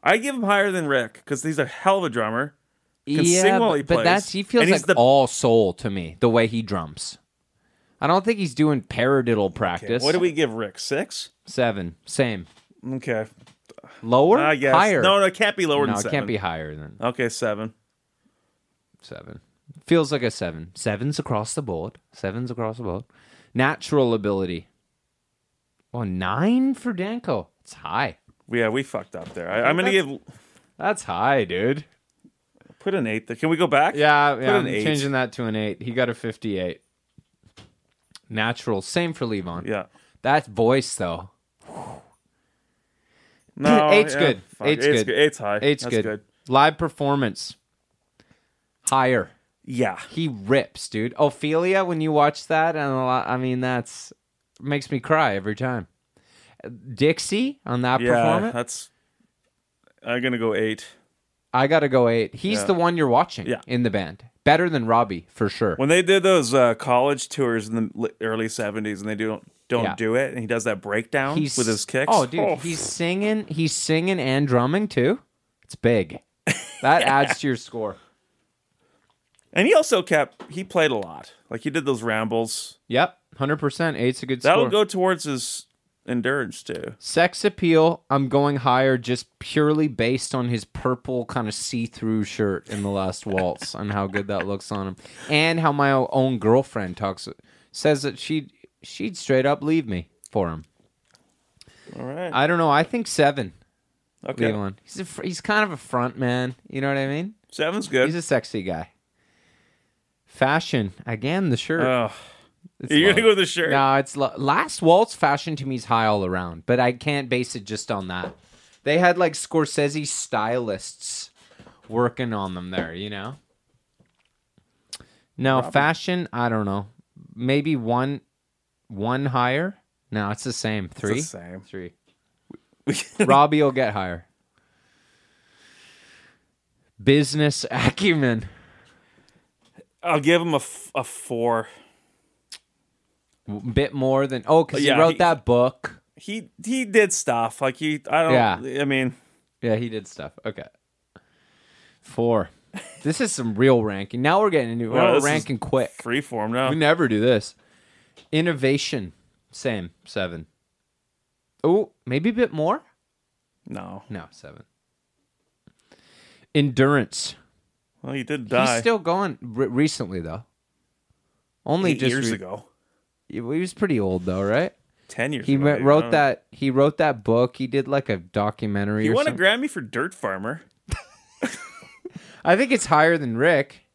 I give him higher than Rick because he's a hell of a drummer. Can sing while he plays. But he feels like all soul to me, the way he drums. I don't think he's doing paradiddle practice. Okay. What do we give Rick? 6? 7. Same. Okay. Lower? I guess. Higher? No, it can't be lower than 7. No, it can't be higher than... Okay, 7. 7. Feels like a 7. 7's across the board. 7's across the board. Natural ability. Well, 9 for Danko. It's high. Yeah, we fucked up there. I'm gonna give. That's high, dude. Put an 8 there. Can we go back? Yeah, Put I'm an 8. changing that to an 8. He got a 58. Natural. Same for Levon. Yeah. That voice, though. No, 8's good. Fuck. 8's good. 8's high. 8's That's good. Live performance. Higher. Yeah. He rips, dude. Ophelia, when you watch that, and I mean, that's makes me cry every time. Dixie on that performance. I'm gonna go 8. I gotta go 8. He's the one you're watching in the band. Better than Robbie, for sure. When they did those college tours in the early 70s and they don't do it, and he does that breakdown with his kicks. Oh, dude, he's singing and drumming too. It's big. That adds to your score. And he also he played a lot. Like he did those rambles. Yep, 100%. 8's a good score. That'll go towards his endurance too. Sex appeal, I'm going higher just purely based on his purple kind of see-through shirt in the last waltz and how good that looks on him. And how my own girlfriend says that she'd straight up leave me for him. All right. I don't know. I think 7. Okay. Leland. He's kind of a front man. You know what I mean? 7's good. He's a sexy guy. Fashion. Again, the shirt. Oh. You're going to go with the shirt? No, it's last waltz fashion to me is high all around, but I can't base it just on that. They had like Scorsese stylists working on them there, you know? No, fashion, I don't know. Maybe one higher? No, it's the same. 3? It's the same. 3. Robbie will get higher. Business acumen. I'll give him a 4. Bit more than because he wrote that book. He did stuff like I mean, yeah, he did stuff. Okay, 4. This is some real ranking. Now we're getting into ranking quick. Freeform now. We never do this. Innovation, same 7. Oh, maybe a bit more. No, 7. Endurance. Well, he did die. He's still going recently though. Only 8 just years ago. He was pretty old though, right? 10 years he ago. wrote that. He wrote that book. He did like a documentary. He or won something. a Grammy for Dirt Farmer. I think it's higher than Rick.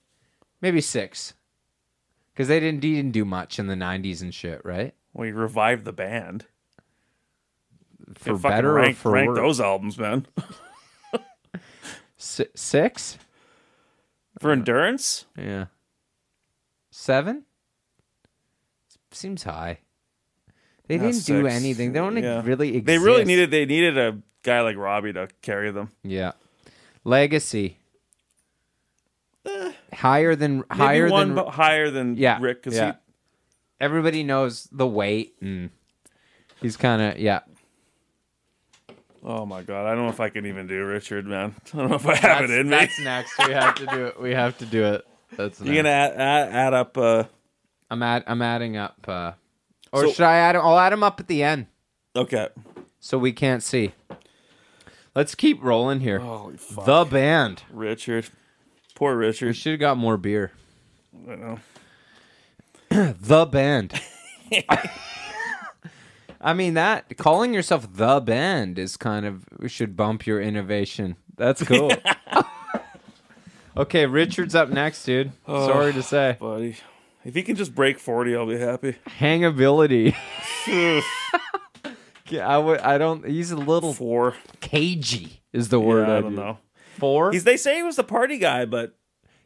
Maybe 6. Because he didn't do much in the 90s and shit, right? Well, he revived the band. For better or for rank worse? those albums, man. 6? For endurance? Yeah. 7? Seems high. They didn't do 6. anything. They don't really exist. They needed a guy like Robbie to carry them. Yeah. Legacy. Higher than Rick. Yeah. Everybody knows the weight, and he's kind of Oh my god, I don't know if I can even do Richard, man. I don't know if I have it in me. That's next. We have to do it. We have to do it. That's next. You're gonna add up. I'm adding up. Should I add? I'll add them up at the end. Okay. So we can't see. Let's keep rolling here. Holy fuck. The band. Richard. Poor We Richard. should have got more beer. I know. The band. I mean, that calling yourself the band is kind of should bump your innovation. That's cool. Okay, Richard's up next, dude. Sorry to say, buddy. If he can just break 40, I'll be happy. Hangability. Yeah, I don't. He's a little 4. cagey. Is the word? I don't know. 4. They say he was the party guy, but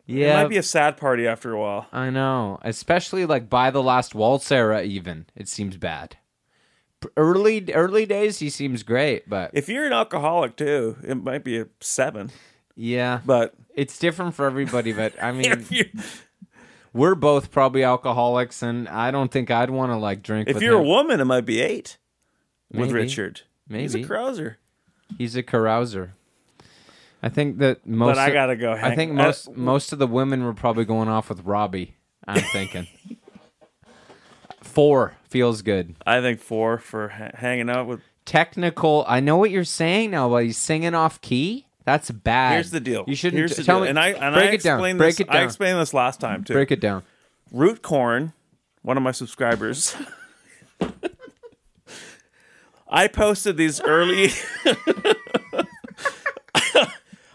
it might be a sad party after a while. I know, especially like by the last waltz era. Even it seems bad. Early days, he seems great, but if you're an alcoholic too, it might be a 7. Yeah, but it's different for everybody. But I mean, we're both probably alcoholics, and I don't think I'd want to like drink. If with you're him. a woman, it might be 8 with Maybe. Richard. Maybe He's a carouser. He's a carouser. I think that most. But I gotta go. I think most of the women were probably going off with Robbie. I'm thinking 4 feels good. I think 4 for hanging out with. Technical. I know what you're saying now, but he's singing off key. That's bad. Here's the deal. You shouldn't tell me. And I break it down. Break it down. I explained this last time too. Break it down. Root Corn, one of my subscribers. I posted these early.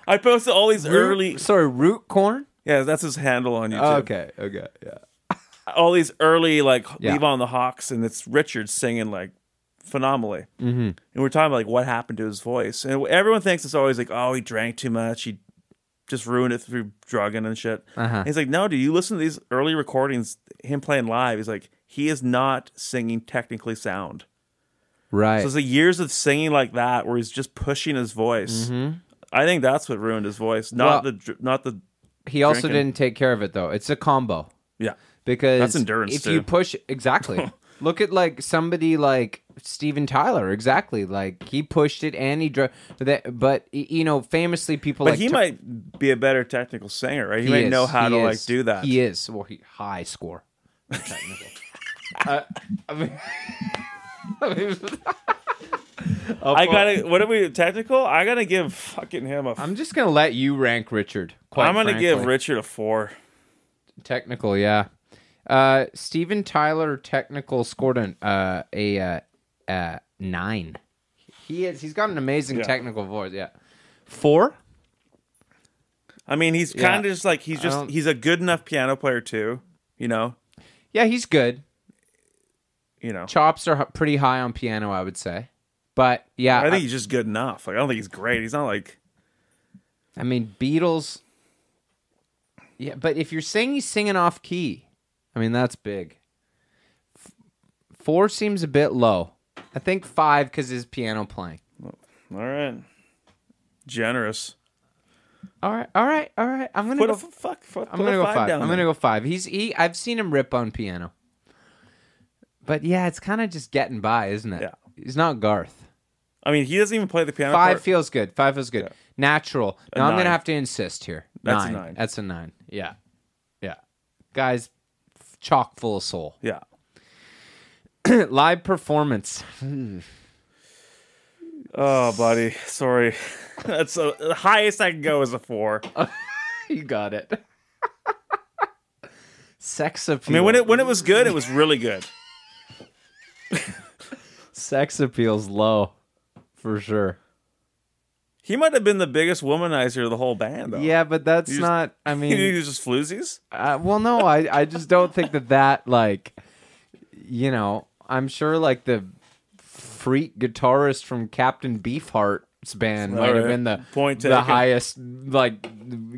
I posted all these early. Sorry, root corn. Yeah, that's his handle on YouTube. Oh, okay, yeah. All these early Yeah. Leave on the Hawks, and it's Richard singing like phenomenally. Mm-hmm. And we're talking about like what happened to his voice, and everyone thinks it's always like, oh, he drank too much, he just ruined it through drugging and shit. And he's like, no, dude, you listen to these early recordings, him playing live. He's like, he is not singing technically sound. Right. So it's like years of singing like that, where he's just pushing his voice. Mm-hmm. I think that's what ruined his voice, not the. He also drinking. didn't take care of it though. It's a combo. Yeah, because that's endurance. If too. you push exactly, look at like somebody like Steven Tyler. Exactly, like he pushed it and he drove. But you know, famously people. But like he might be a better technical singer, right? He might know how to like do that. He is. Well, he high score. Technical. I mean. I gotta. What are we technical? I gotta give fucking him a. I'm just gonna let you rank Richard. I'm gonna give Richard a 4. Technical, yeah. Steven Tyler technical scored a 9. He's got an amazing technical voice. Yeah, 4. I mean, he's kind of just like he's a good enough piano player too. You know. Yeah, he's good. You know, chops are pretty high on piano, I would say. But yeah, I think he's just good enough. Like I don't think he's great. He's not like. I mean, Beatles. Yeah, but if you're saying he's singing off key, I mean that's big. 4 seems a bit low. I think 5 because his piano playing. All right, generous. All right. I'm gonna go. I'm gonna go 5. I'm gonna go 5. I've seen him rip on piano. But yeah, it's kind of just getting by, isn't it? Yeah. He's not Garth. I mean, he doesn't even play the piano. 5 feels good. 5 feels good. Yeah. Natural. Now I'm gonna have to insist here. That's 9. a 9. That's a 9. Yeah. Guys, chock full of soul. Yeah. Live performance. Oh, buddy, sorry. That's the highest I can go is a 4. You got it. Sex appeal. I mean, when it was good, it was really good. Sex appeal's low, for sure. He might have been the biggest womanizer of the whole band, though. Yeah, but that's not. I mean, he was just floozies. Well, no, I just don't think that like, you know, I'm sure like the freak guitarist from Captain Beefheart's band might have been the highest, like,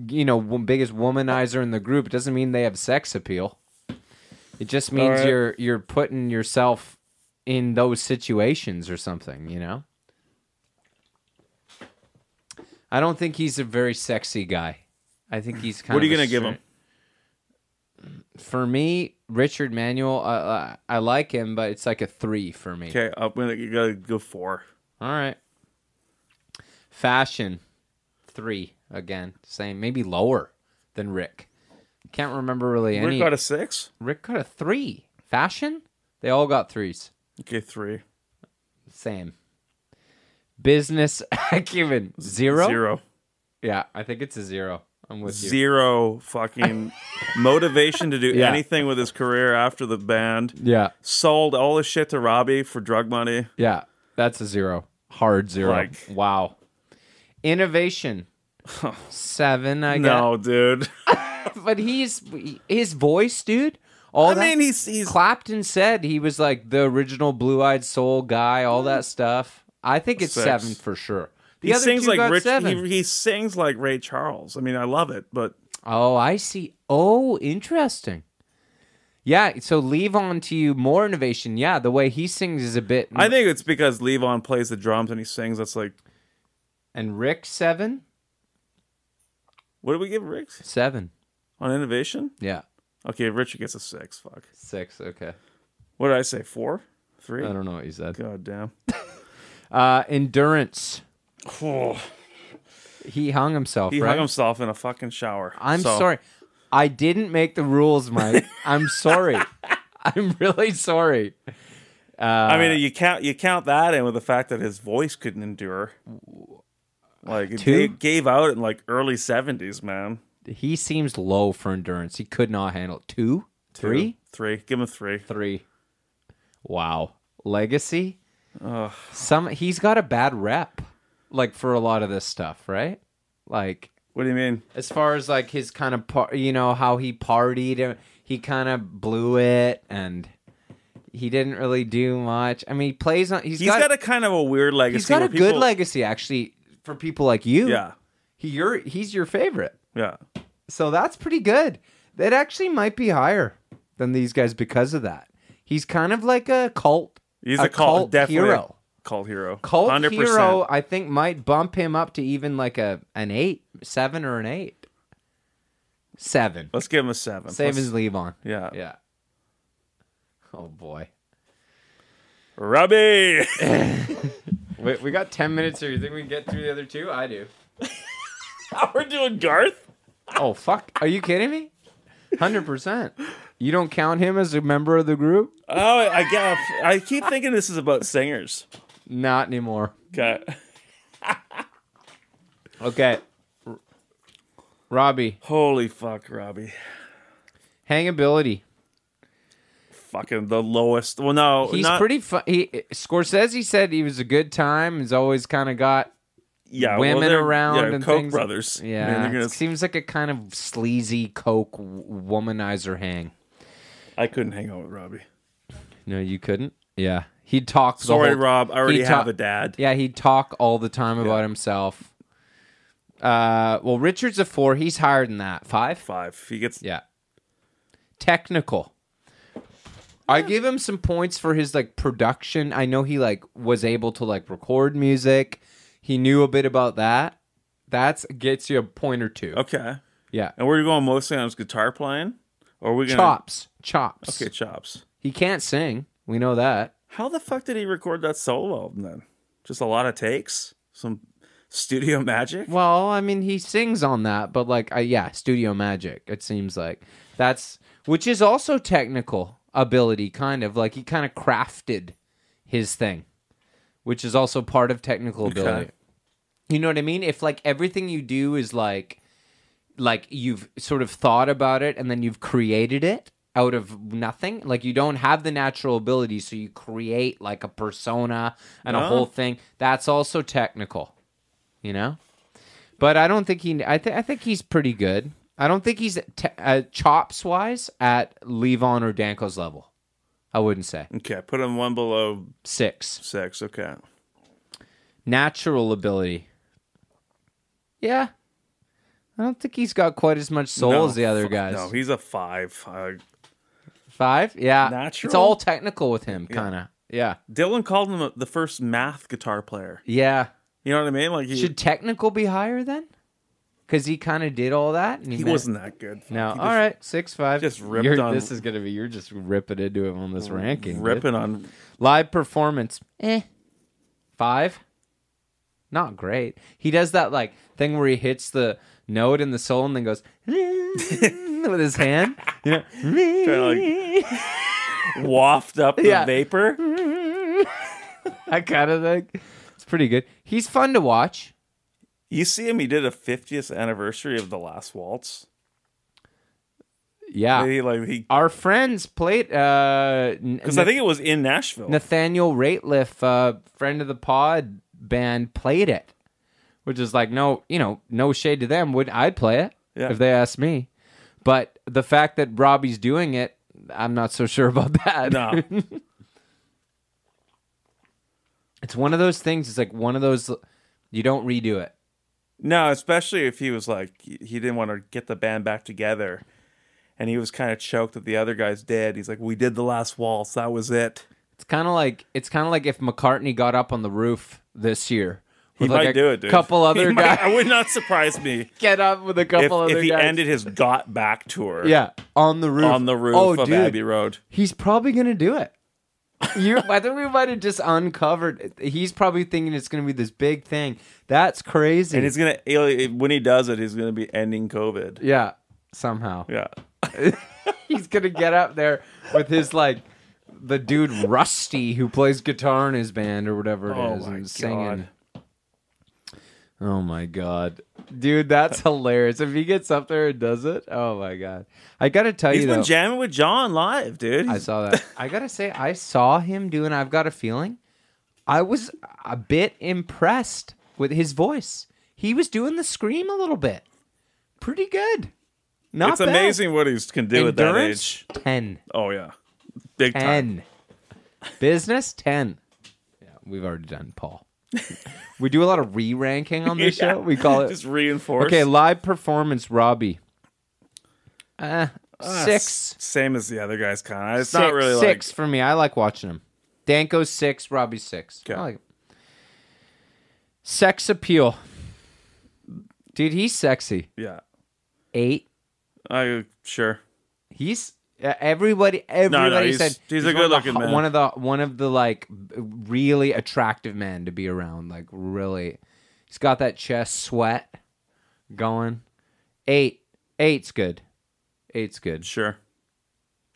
you know, biggest womanizer in the group. It doesn't mean they have sex appeal. It just means you're putting yourself in those situations or something, you know? I don't think he's a very sexy guy. I think he's kind of... What are you going to give him? For me, Richard Manuel, I like him, but it's like a 3 for me. Okay, you got to go 4. All right. Fashion, 3. Again, same. Maybe lower than Rick. Can't remember really any. Rick got a 6? Rick got a 3. Fashion? They all got 3s. Okay, 3. Same. Business acumen, 0? 0. Yeah, I think it's a 0. I'm with you. 0 fucking motivation to do anything with his career after the band. Yeah. Sold all his shit to Robbie for drug money. Yeah, that's a 0. Hard 0. Like, wow. Innovation, 7, I guess. No, dude. But his voice, dude. I mean, he's clapped and said he was like the original Blue-Eyed Soul guy, all that stuff. I think it's 6. 7 for sure. He sings like Rich. He sings like Ray Charles. I mean, I love it, but oh, I see. Oh, interesting. Yeah, so Levon to you more innovation. Yeah, the way he sings is a bit. I think it's because Levon plays the drums and he sings. That's like. And Rick 7. What did we give Rick? 7 on innovation. Yeah. Okay, Richard gets a 6. Fuck. 6. Okay. What did I say? 4? 3? I don't know what you said. God damn. Endurance. Oh. He hung himself. He hung himself in a fucking shower. I'm sorry. I didn't make the rules, Mike. I'm sorry. I'm really sorry. I mean, you count that in with the fact that his voice couldn't endure. Like it gave out in like early 70s, man. He seems low for endurance. He could not handle it. 2? 3? 3. Give him a 3. 3. Wow. Legacy? He's got a bad rep, like for a lot of this stuff, right? Like, what do you mean? As far as like his kind of, how he partied, he kind of blew it, and he didn't really do much. I mean, he plays on. He's got a kind of a weird legacy. He's got a good legacy, actually, for people like you. Yeah, he's your favorite. Yeah, so that's pretty good. That actually might be higher than these guys because of that. He's kind of like a cult. He's a cult hero. Cult hero. Cult 100%. hero, I think, might bump him up to even like an 8, 7 or an 8. 7. Let's give him a 7. Save his leave on. Yeah. Yeah. Oh, boy. Robbie! Wait, we got 10 minutes here. You think we can get through the other two? I do. We're doing Garth? Oh, fuck. Are you kidding me? 100%. You don't count him as a member of the group? Oh, I guess. I keep thinking this is about singers. Not anymore. Okay. Okay. Robbie. Holy fuck, Robbie. Hangability. Fucking the lowest. Well, no. He's pretty fun. Scorsese said he was a good time. He's always kind of got women around and Koch things. brothers. Yeah. It seems like a kind of sleazy Coke womanizer hang. I couldn't hang out with Robbie. No, you couldn't? Yeah. He'd talk. Sorry, Rob. I already have a dad. Yeah, he'd talk all the time about himself. Well, Richard's a 4. He's higher than that. 5? 5. He gets... Yeah. Technical. I give him some points for his like production. I know he like was able to like record music. He knew a bit about that. That gets you a point or 2. Okay. Yeah. And we're going mostly on his guitar playing? Or are we gonna... Chops. Okay, chops. He can't sing. We know that. How the fuck did he record that solo album then? Just a lot of takes? Some studio magic? Well, I mean, he sings on that, but like, studio magic, it seems like. Which is also technical ability, kind of. Like, he kind of crafted his thing, which is also part of technical ability. You know what I mean? If like everything you do is like you've sort of thought about it and then you've created it out of nothing, like you don't have the natural ability, so you create like a persona and a whole thing. That's also technical, you know. But I don't think I think he's pretty good. I don't think he's chops wise at Levon or Danko's level. I wouldn't say. Okay, put him one below 6. 6. Okay. Natural ability. Yeah. I don't think he's got quite as much soul as the other guys. No, he's a 5. 5? Yeah. Natural? It's all technical with him, kind of. Yeah. Dylan called him the first math guitar player. Yeah. You know what I mean? Like should technical be higher then? Because he kind of did all that. And he wasn't that good. No. All right. 6'5". Just ripped on. This is going to be, you're just ripping into him on this ranking. Ripping on. Live performance. 5. Not great. He does that like thing where he hits the note in the solo and then goes with his hand. You know? Trying to like waft up the vapor. That kind of thing. It's pretty good. He's fun to watch. You see him, he did a 50th anniversary of The Last Waltz. Yeah. Our friends played... Because I think it was in Nashville. Nathaniel Rateliff, friend of the pod band, played it. Which is like, no shade to them. I'd play it if they asked me. But the fact that Robbie's doing it, I'm not so sure about that. No. It's one of those things. It's like one of those... You don't redo it. No, especially if he was like, he didn't want to get the band back together. And he was kind of choked that the other guys did. He's like, we did The Last Waltz. That was it. It's kind of like if McCartney got up on the roof this year. He might do it, dude. Couple other guys. I would not surprise me. Get up with a couple other guys. If he ended his Got Back tour. Yeah, on the roof. On the roof of Abbey Road. He's probably going to do it. I think we might have just uncovered. He's probably thinking it's going to be this big thing. That's crazy. And when he does it, he's going to be ending COVID. Yeah, somehow. Yeah. He's going to get up there with his, like, the dude Rusty who plays guitar in his band or whatever it is and singing. Oh, my God. Dude, that's hilarious. If he gets up there and does it, oh, my God. I got to tell you, though. He's been jamming with John live, dude. I saw that. I got to say, I saw him doing I've Got a Feeling. I was a bit impressed with his voice. He was doing the scream a little bit. Pretty good. Not It's bad. amazing what he can do at that Endurance, age. 10. Oh, yeah. Big 10. time. Business, 10. Yeah, we've already done Paul. We do a lot of re-ranking on this show. We call it... Just reinforce. Okay, live performance, Robbie. 6. Same as the other guys, kind of. It's Six, not really like... 6 for me. I like watching him. Danko's 6, Robbie's 6. Okay. I like it. Sex appeal. Dude, he's sexy. Yeah. 8. Sure. He's everybody said he's a good-looking man. One of the like really attractive men to be around. Like really, he's got that chest sweat going. 8. 8's good. 8's good. Sure.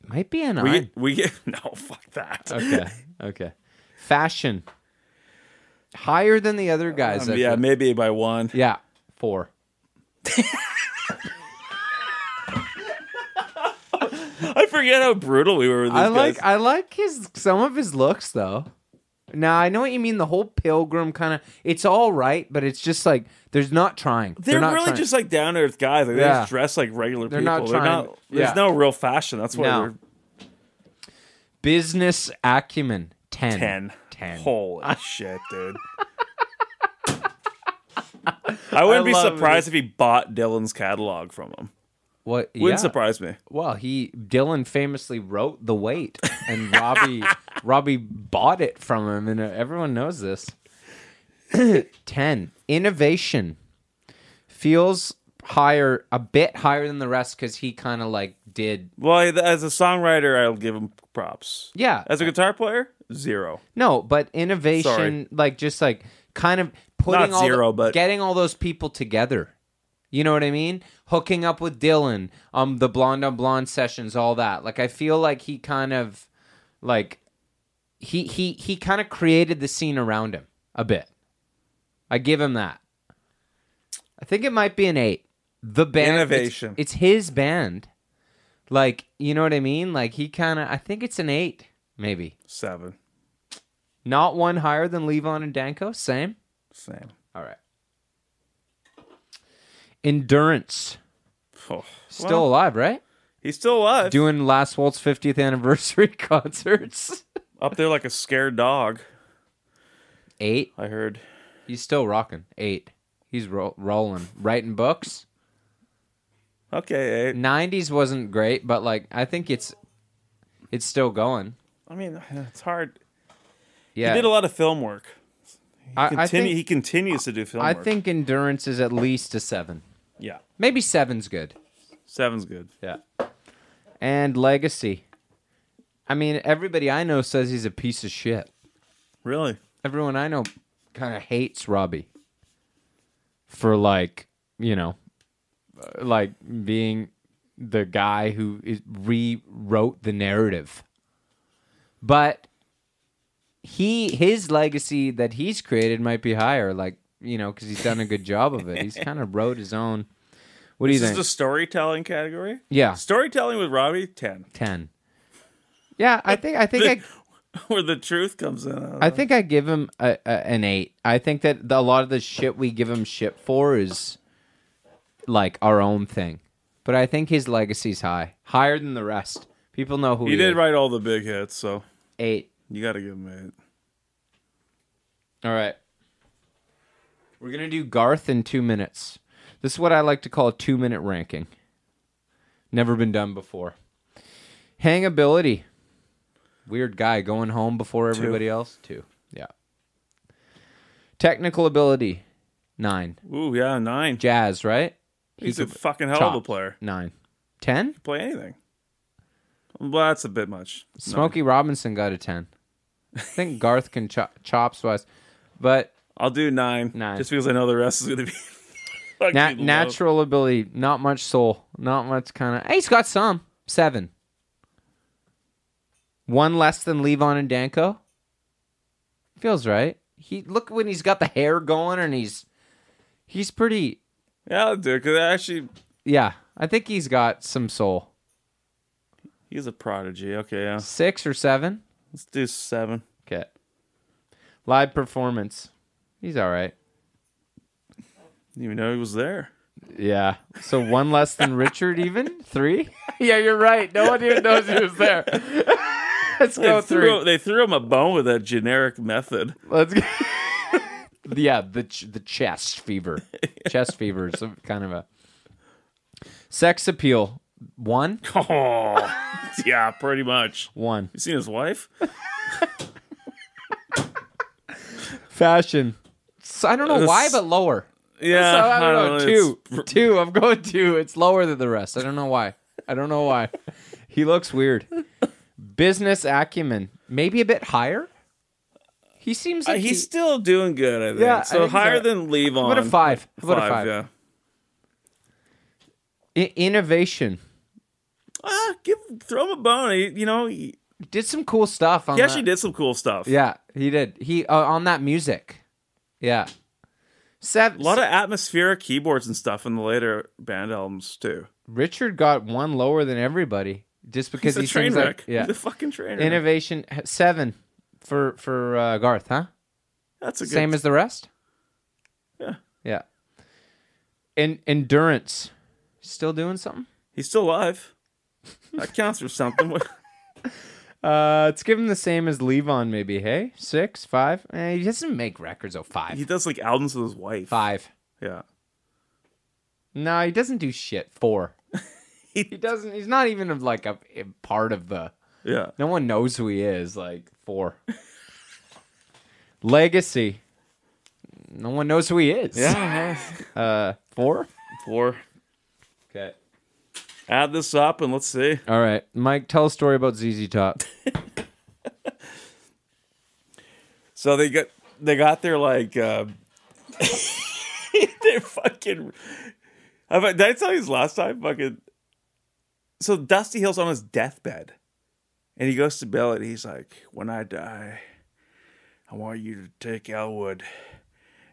Might be a 9. We get no, fuck that. Okay. Fashion. Higher than the other guys. Yeah, maybe by 1. Yeah, 4. I forget how brutal we were with these guys. I like some of his looks though. Now I know what you mean. The whole pilgrim kind of, it's all right, but it's just like there's not trying. They're really trying. just like down to earth guys. Like, they just dress like regular people. Not trying. There's no real fashion. That's why No. Business acumen 10. 10. Holy shit, dude. I wouldn't be surprised if he bought Dylan's catalog from him. What Wouldn't surprise me. Well, Dylan famously wrote The Wait, and Robbie bought it from him, and everyone knows this. 10. Innovation. Feels higher, a bit higher than the rest because he kind of like did. Well, as a songwriter, I'll give him props. Yeah. As a guitar player, 0. No, but innovation, like just like kind of putting Not 0, but getting all those people together. You know what I mean? Hooking up with Dylan, the Blonde on Blonde sessions, all that. Like I feel like he kind of like he kind of created the scene around him a bit. I give him that. I think it might be an 8. The band innovation. It's his band. Like, you know what I mean? Like he kind of, I think it's an 8, maybe. 7. Not one higher than Levon and Danko? Same? Same. All right. Endurance. Still alive, right? He's still alive. Doing Last Waltz 50th anniversary concerts. Up there like a scared dog. 8. I heard. He's still rocking. 8. He's rolling. Writing books. Okay, 8. 90s wasn't great, but like I think it's still going. I mean, it's hard. Yeah. He did a lot of film work. I think He continues to do film I work. think Endurance is at least a 7. Yeah. Maybe 7's good. 7's good. Yeah. And Legacy. I mean, everybody I know says he's a piece of shit. Really? Everyone I know kind of hates Robbie for like, you know, like being the guy who rewrote the narrative. But his legacy that he's created might be higher, like, you know, because he's done a good job of it. He's kind of wrote his own. What do you think? This is the storytelling category? Yeah. Storytelling with Robbie, 10. 10. Yeah, I think where the truth comes in. I think I give him an 8. I think that a lot of the shit we give him shit for is like our own thing. But I think his legacy's higher than the rest. People know who he did is. write all the big hits, so 8. You got to give him 8. All right. We're going to do Garth in 2 minutes. This is what I like to call a 2-minute ranking. Never been done before. Hangability. Weird guy going home before everybody else. 2. Yeah. Technical ability. 9. Ooh, yeah, 9. Jazz, right? He's a fucking hell of a player. 9. 10? Play anything. Well, that's a bit much. Smokey Robinson got a 10. I think Garth can chops wise, but I'll do 9. 9. Just because I know the rest is going to be natural ability, not much soul, not much kind of. Hey, he's got some. 7. 1 less than Levon and Danko. Feels right. Look when he's got the hair going and he's pretty. Yeah, I'll do it because actually. Yeah, I think he's got some soul. He's a prodigy. Okay, yeah. 6 or 7. Let's do 7. Okay. Live performance. He's all right. Didn't even know he was there. Yeah. So one less than Richard even? 3? Yeah, you're right. No one even knows he was there. Let's go 3. They threw him a bone with that generic method. Let's go. Yeah, the chest fever. Chest fever is some kind of a... Sex appeal. 1? Oh, yeah, pretty much. 1. You seen his wife? Fashion. So I don't know why, but lower. Yeah, So, I don't know. 2. It's... 2. I'm going 2. It's lower than the rest. I don't know why. He looks weird. Business acumen. Maybe a bit higher? He seems like he's still doing good, I think. Yeah, so I think higher so. than Levon. How about a 5? How about a 5? Yeah. Innovation. Throw him a bone. He Did some cool stuff. He actually did some cool stuff. Yeah, he did. He on that music. Yeah. A lot of atmospheric keyboards and stuff in the later band albums too. Richard got 1 lower than everybody just because He's a train wreck. Like, yeah. He's a fucking train wreck. Innovation 7 for Garth, huh? That's a good... Same as the rest? Yeah. Yeah. Endurance. Still doing something? He's still alive. That counts for something. Let's give him the same as Levon, maybe. Hey, 6, 5. He doesn't make records. 5. He does like albums with his wife. 5. Yeah. No, he doesn't do shit. 4. He doesn't. He's not even like a part of the. Yeah. No one knows who he is. Like 4. Legacy. No one knows who he is. Yeah. 4. 4. Okay. Add this up and let's see. All right, Mike, tell a story about ZZ Top. So they got their like they're fucking. Did I tell you this last time? Fucking. So Dusty Hill's on his deathbed, and he goes to Bill and he's like, "When I die, I want you to take Elwood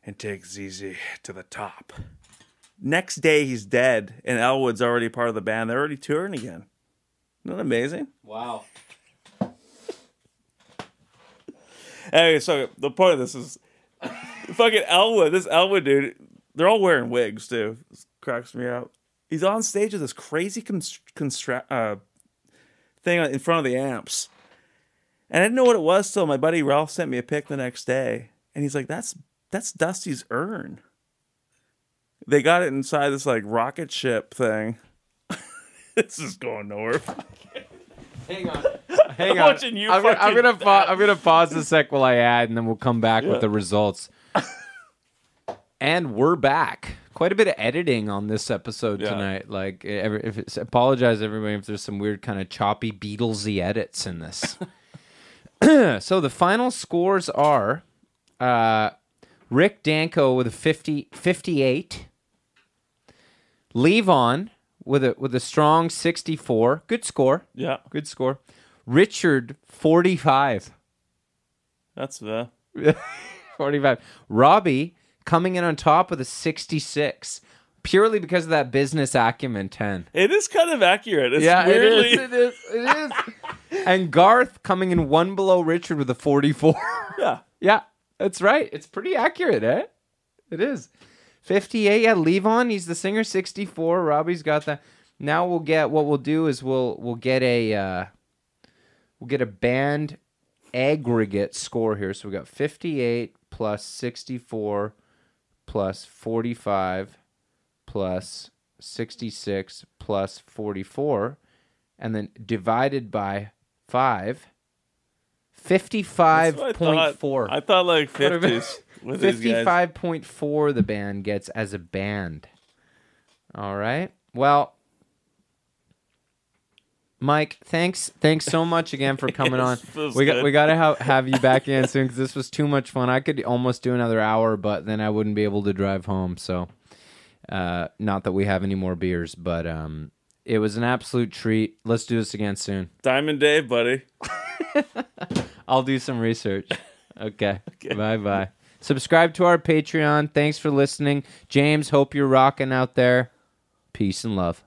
and take ZZ to the top." Next day, he's dead, and Elwood's already part of the band. They're already touring again. Isn't that amazing? Wow. Anyway, so the point of this is fucking Elwood. This Elwood dude, they're all wearing wigs, too. This cracks me out. He's on stage with this crazy thing in front of the amps. And I didn't know what it was till my buddy Ralph sent me a pic the next day. And he's like, that's Dusty's urn. They got it inside this like rocket ship thing. This is going nowhere. Hang on. I'm gonna pause a sec while I add, and then we'll come back with the results. And we're back. Quite a bit of editing on this episode tonight. Like, apologize everybody if there's some weird kind of choppy Beatlesy edits in this. So the final scores are Rick Danko with a 58. Levon with a strong 64. Good score. Yeah. Good score. Richard 45. That's 45. Robbie coming in on top with a 66. Purely because of that business acumen 10. It is kind of accurate. It's weirdly... it is. And Garth coming in 1 below Richard with a 44. Yeah. Yeah, that's right. It's pretty accurate, eh? It is. 58, yeah, Levon, he's the singer, 64. Robbie's got that. Now we'll get we'll get a band aggregate score here. So we got 58 plus 64 plus 45 plus 66 plus 44 and then divided by 5. 55.4. I thought like 50s. 55.4 the band gets as a band. All right. Well, Mike, thanks so much again for coming on. We got to have you back in soon because this was too much fun. I could almost do another hour, but then I wouldn't be able to drive home. So, not that we have any more beers, but it was an absolute treat. Let's do this again soon. Diamond Dave, buddy. I'll do some research. Okay. Bye-bye. Subscribe to our Patreon. Thanks for listening. James, hope you're rocking out there. Peace and love.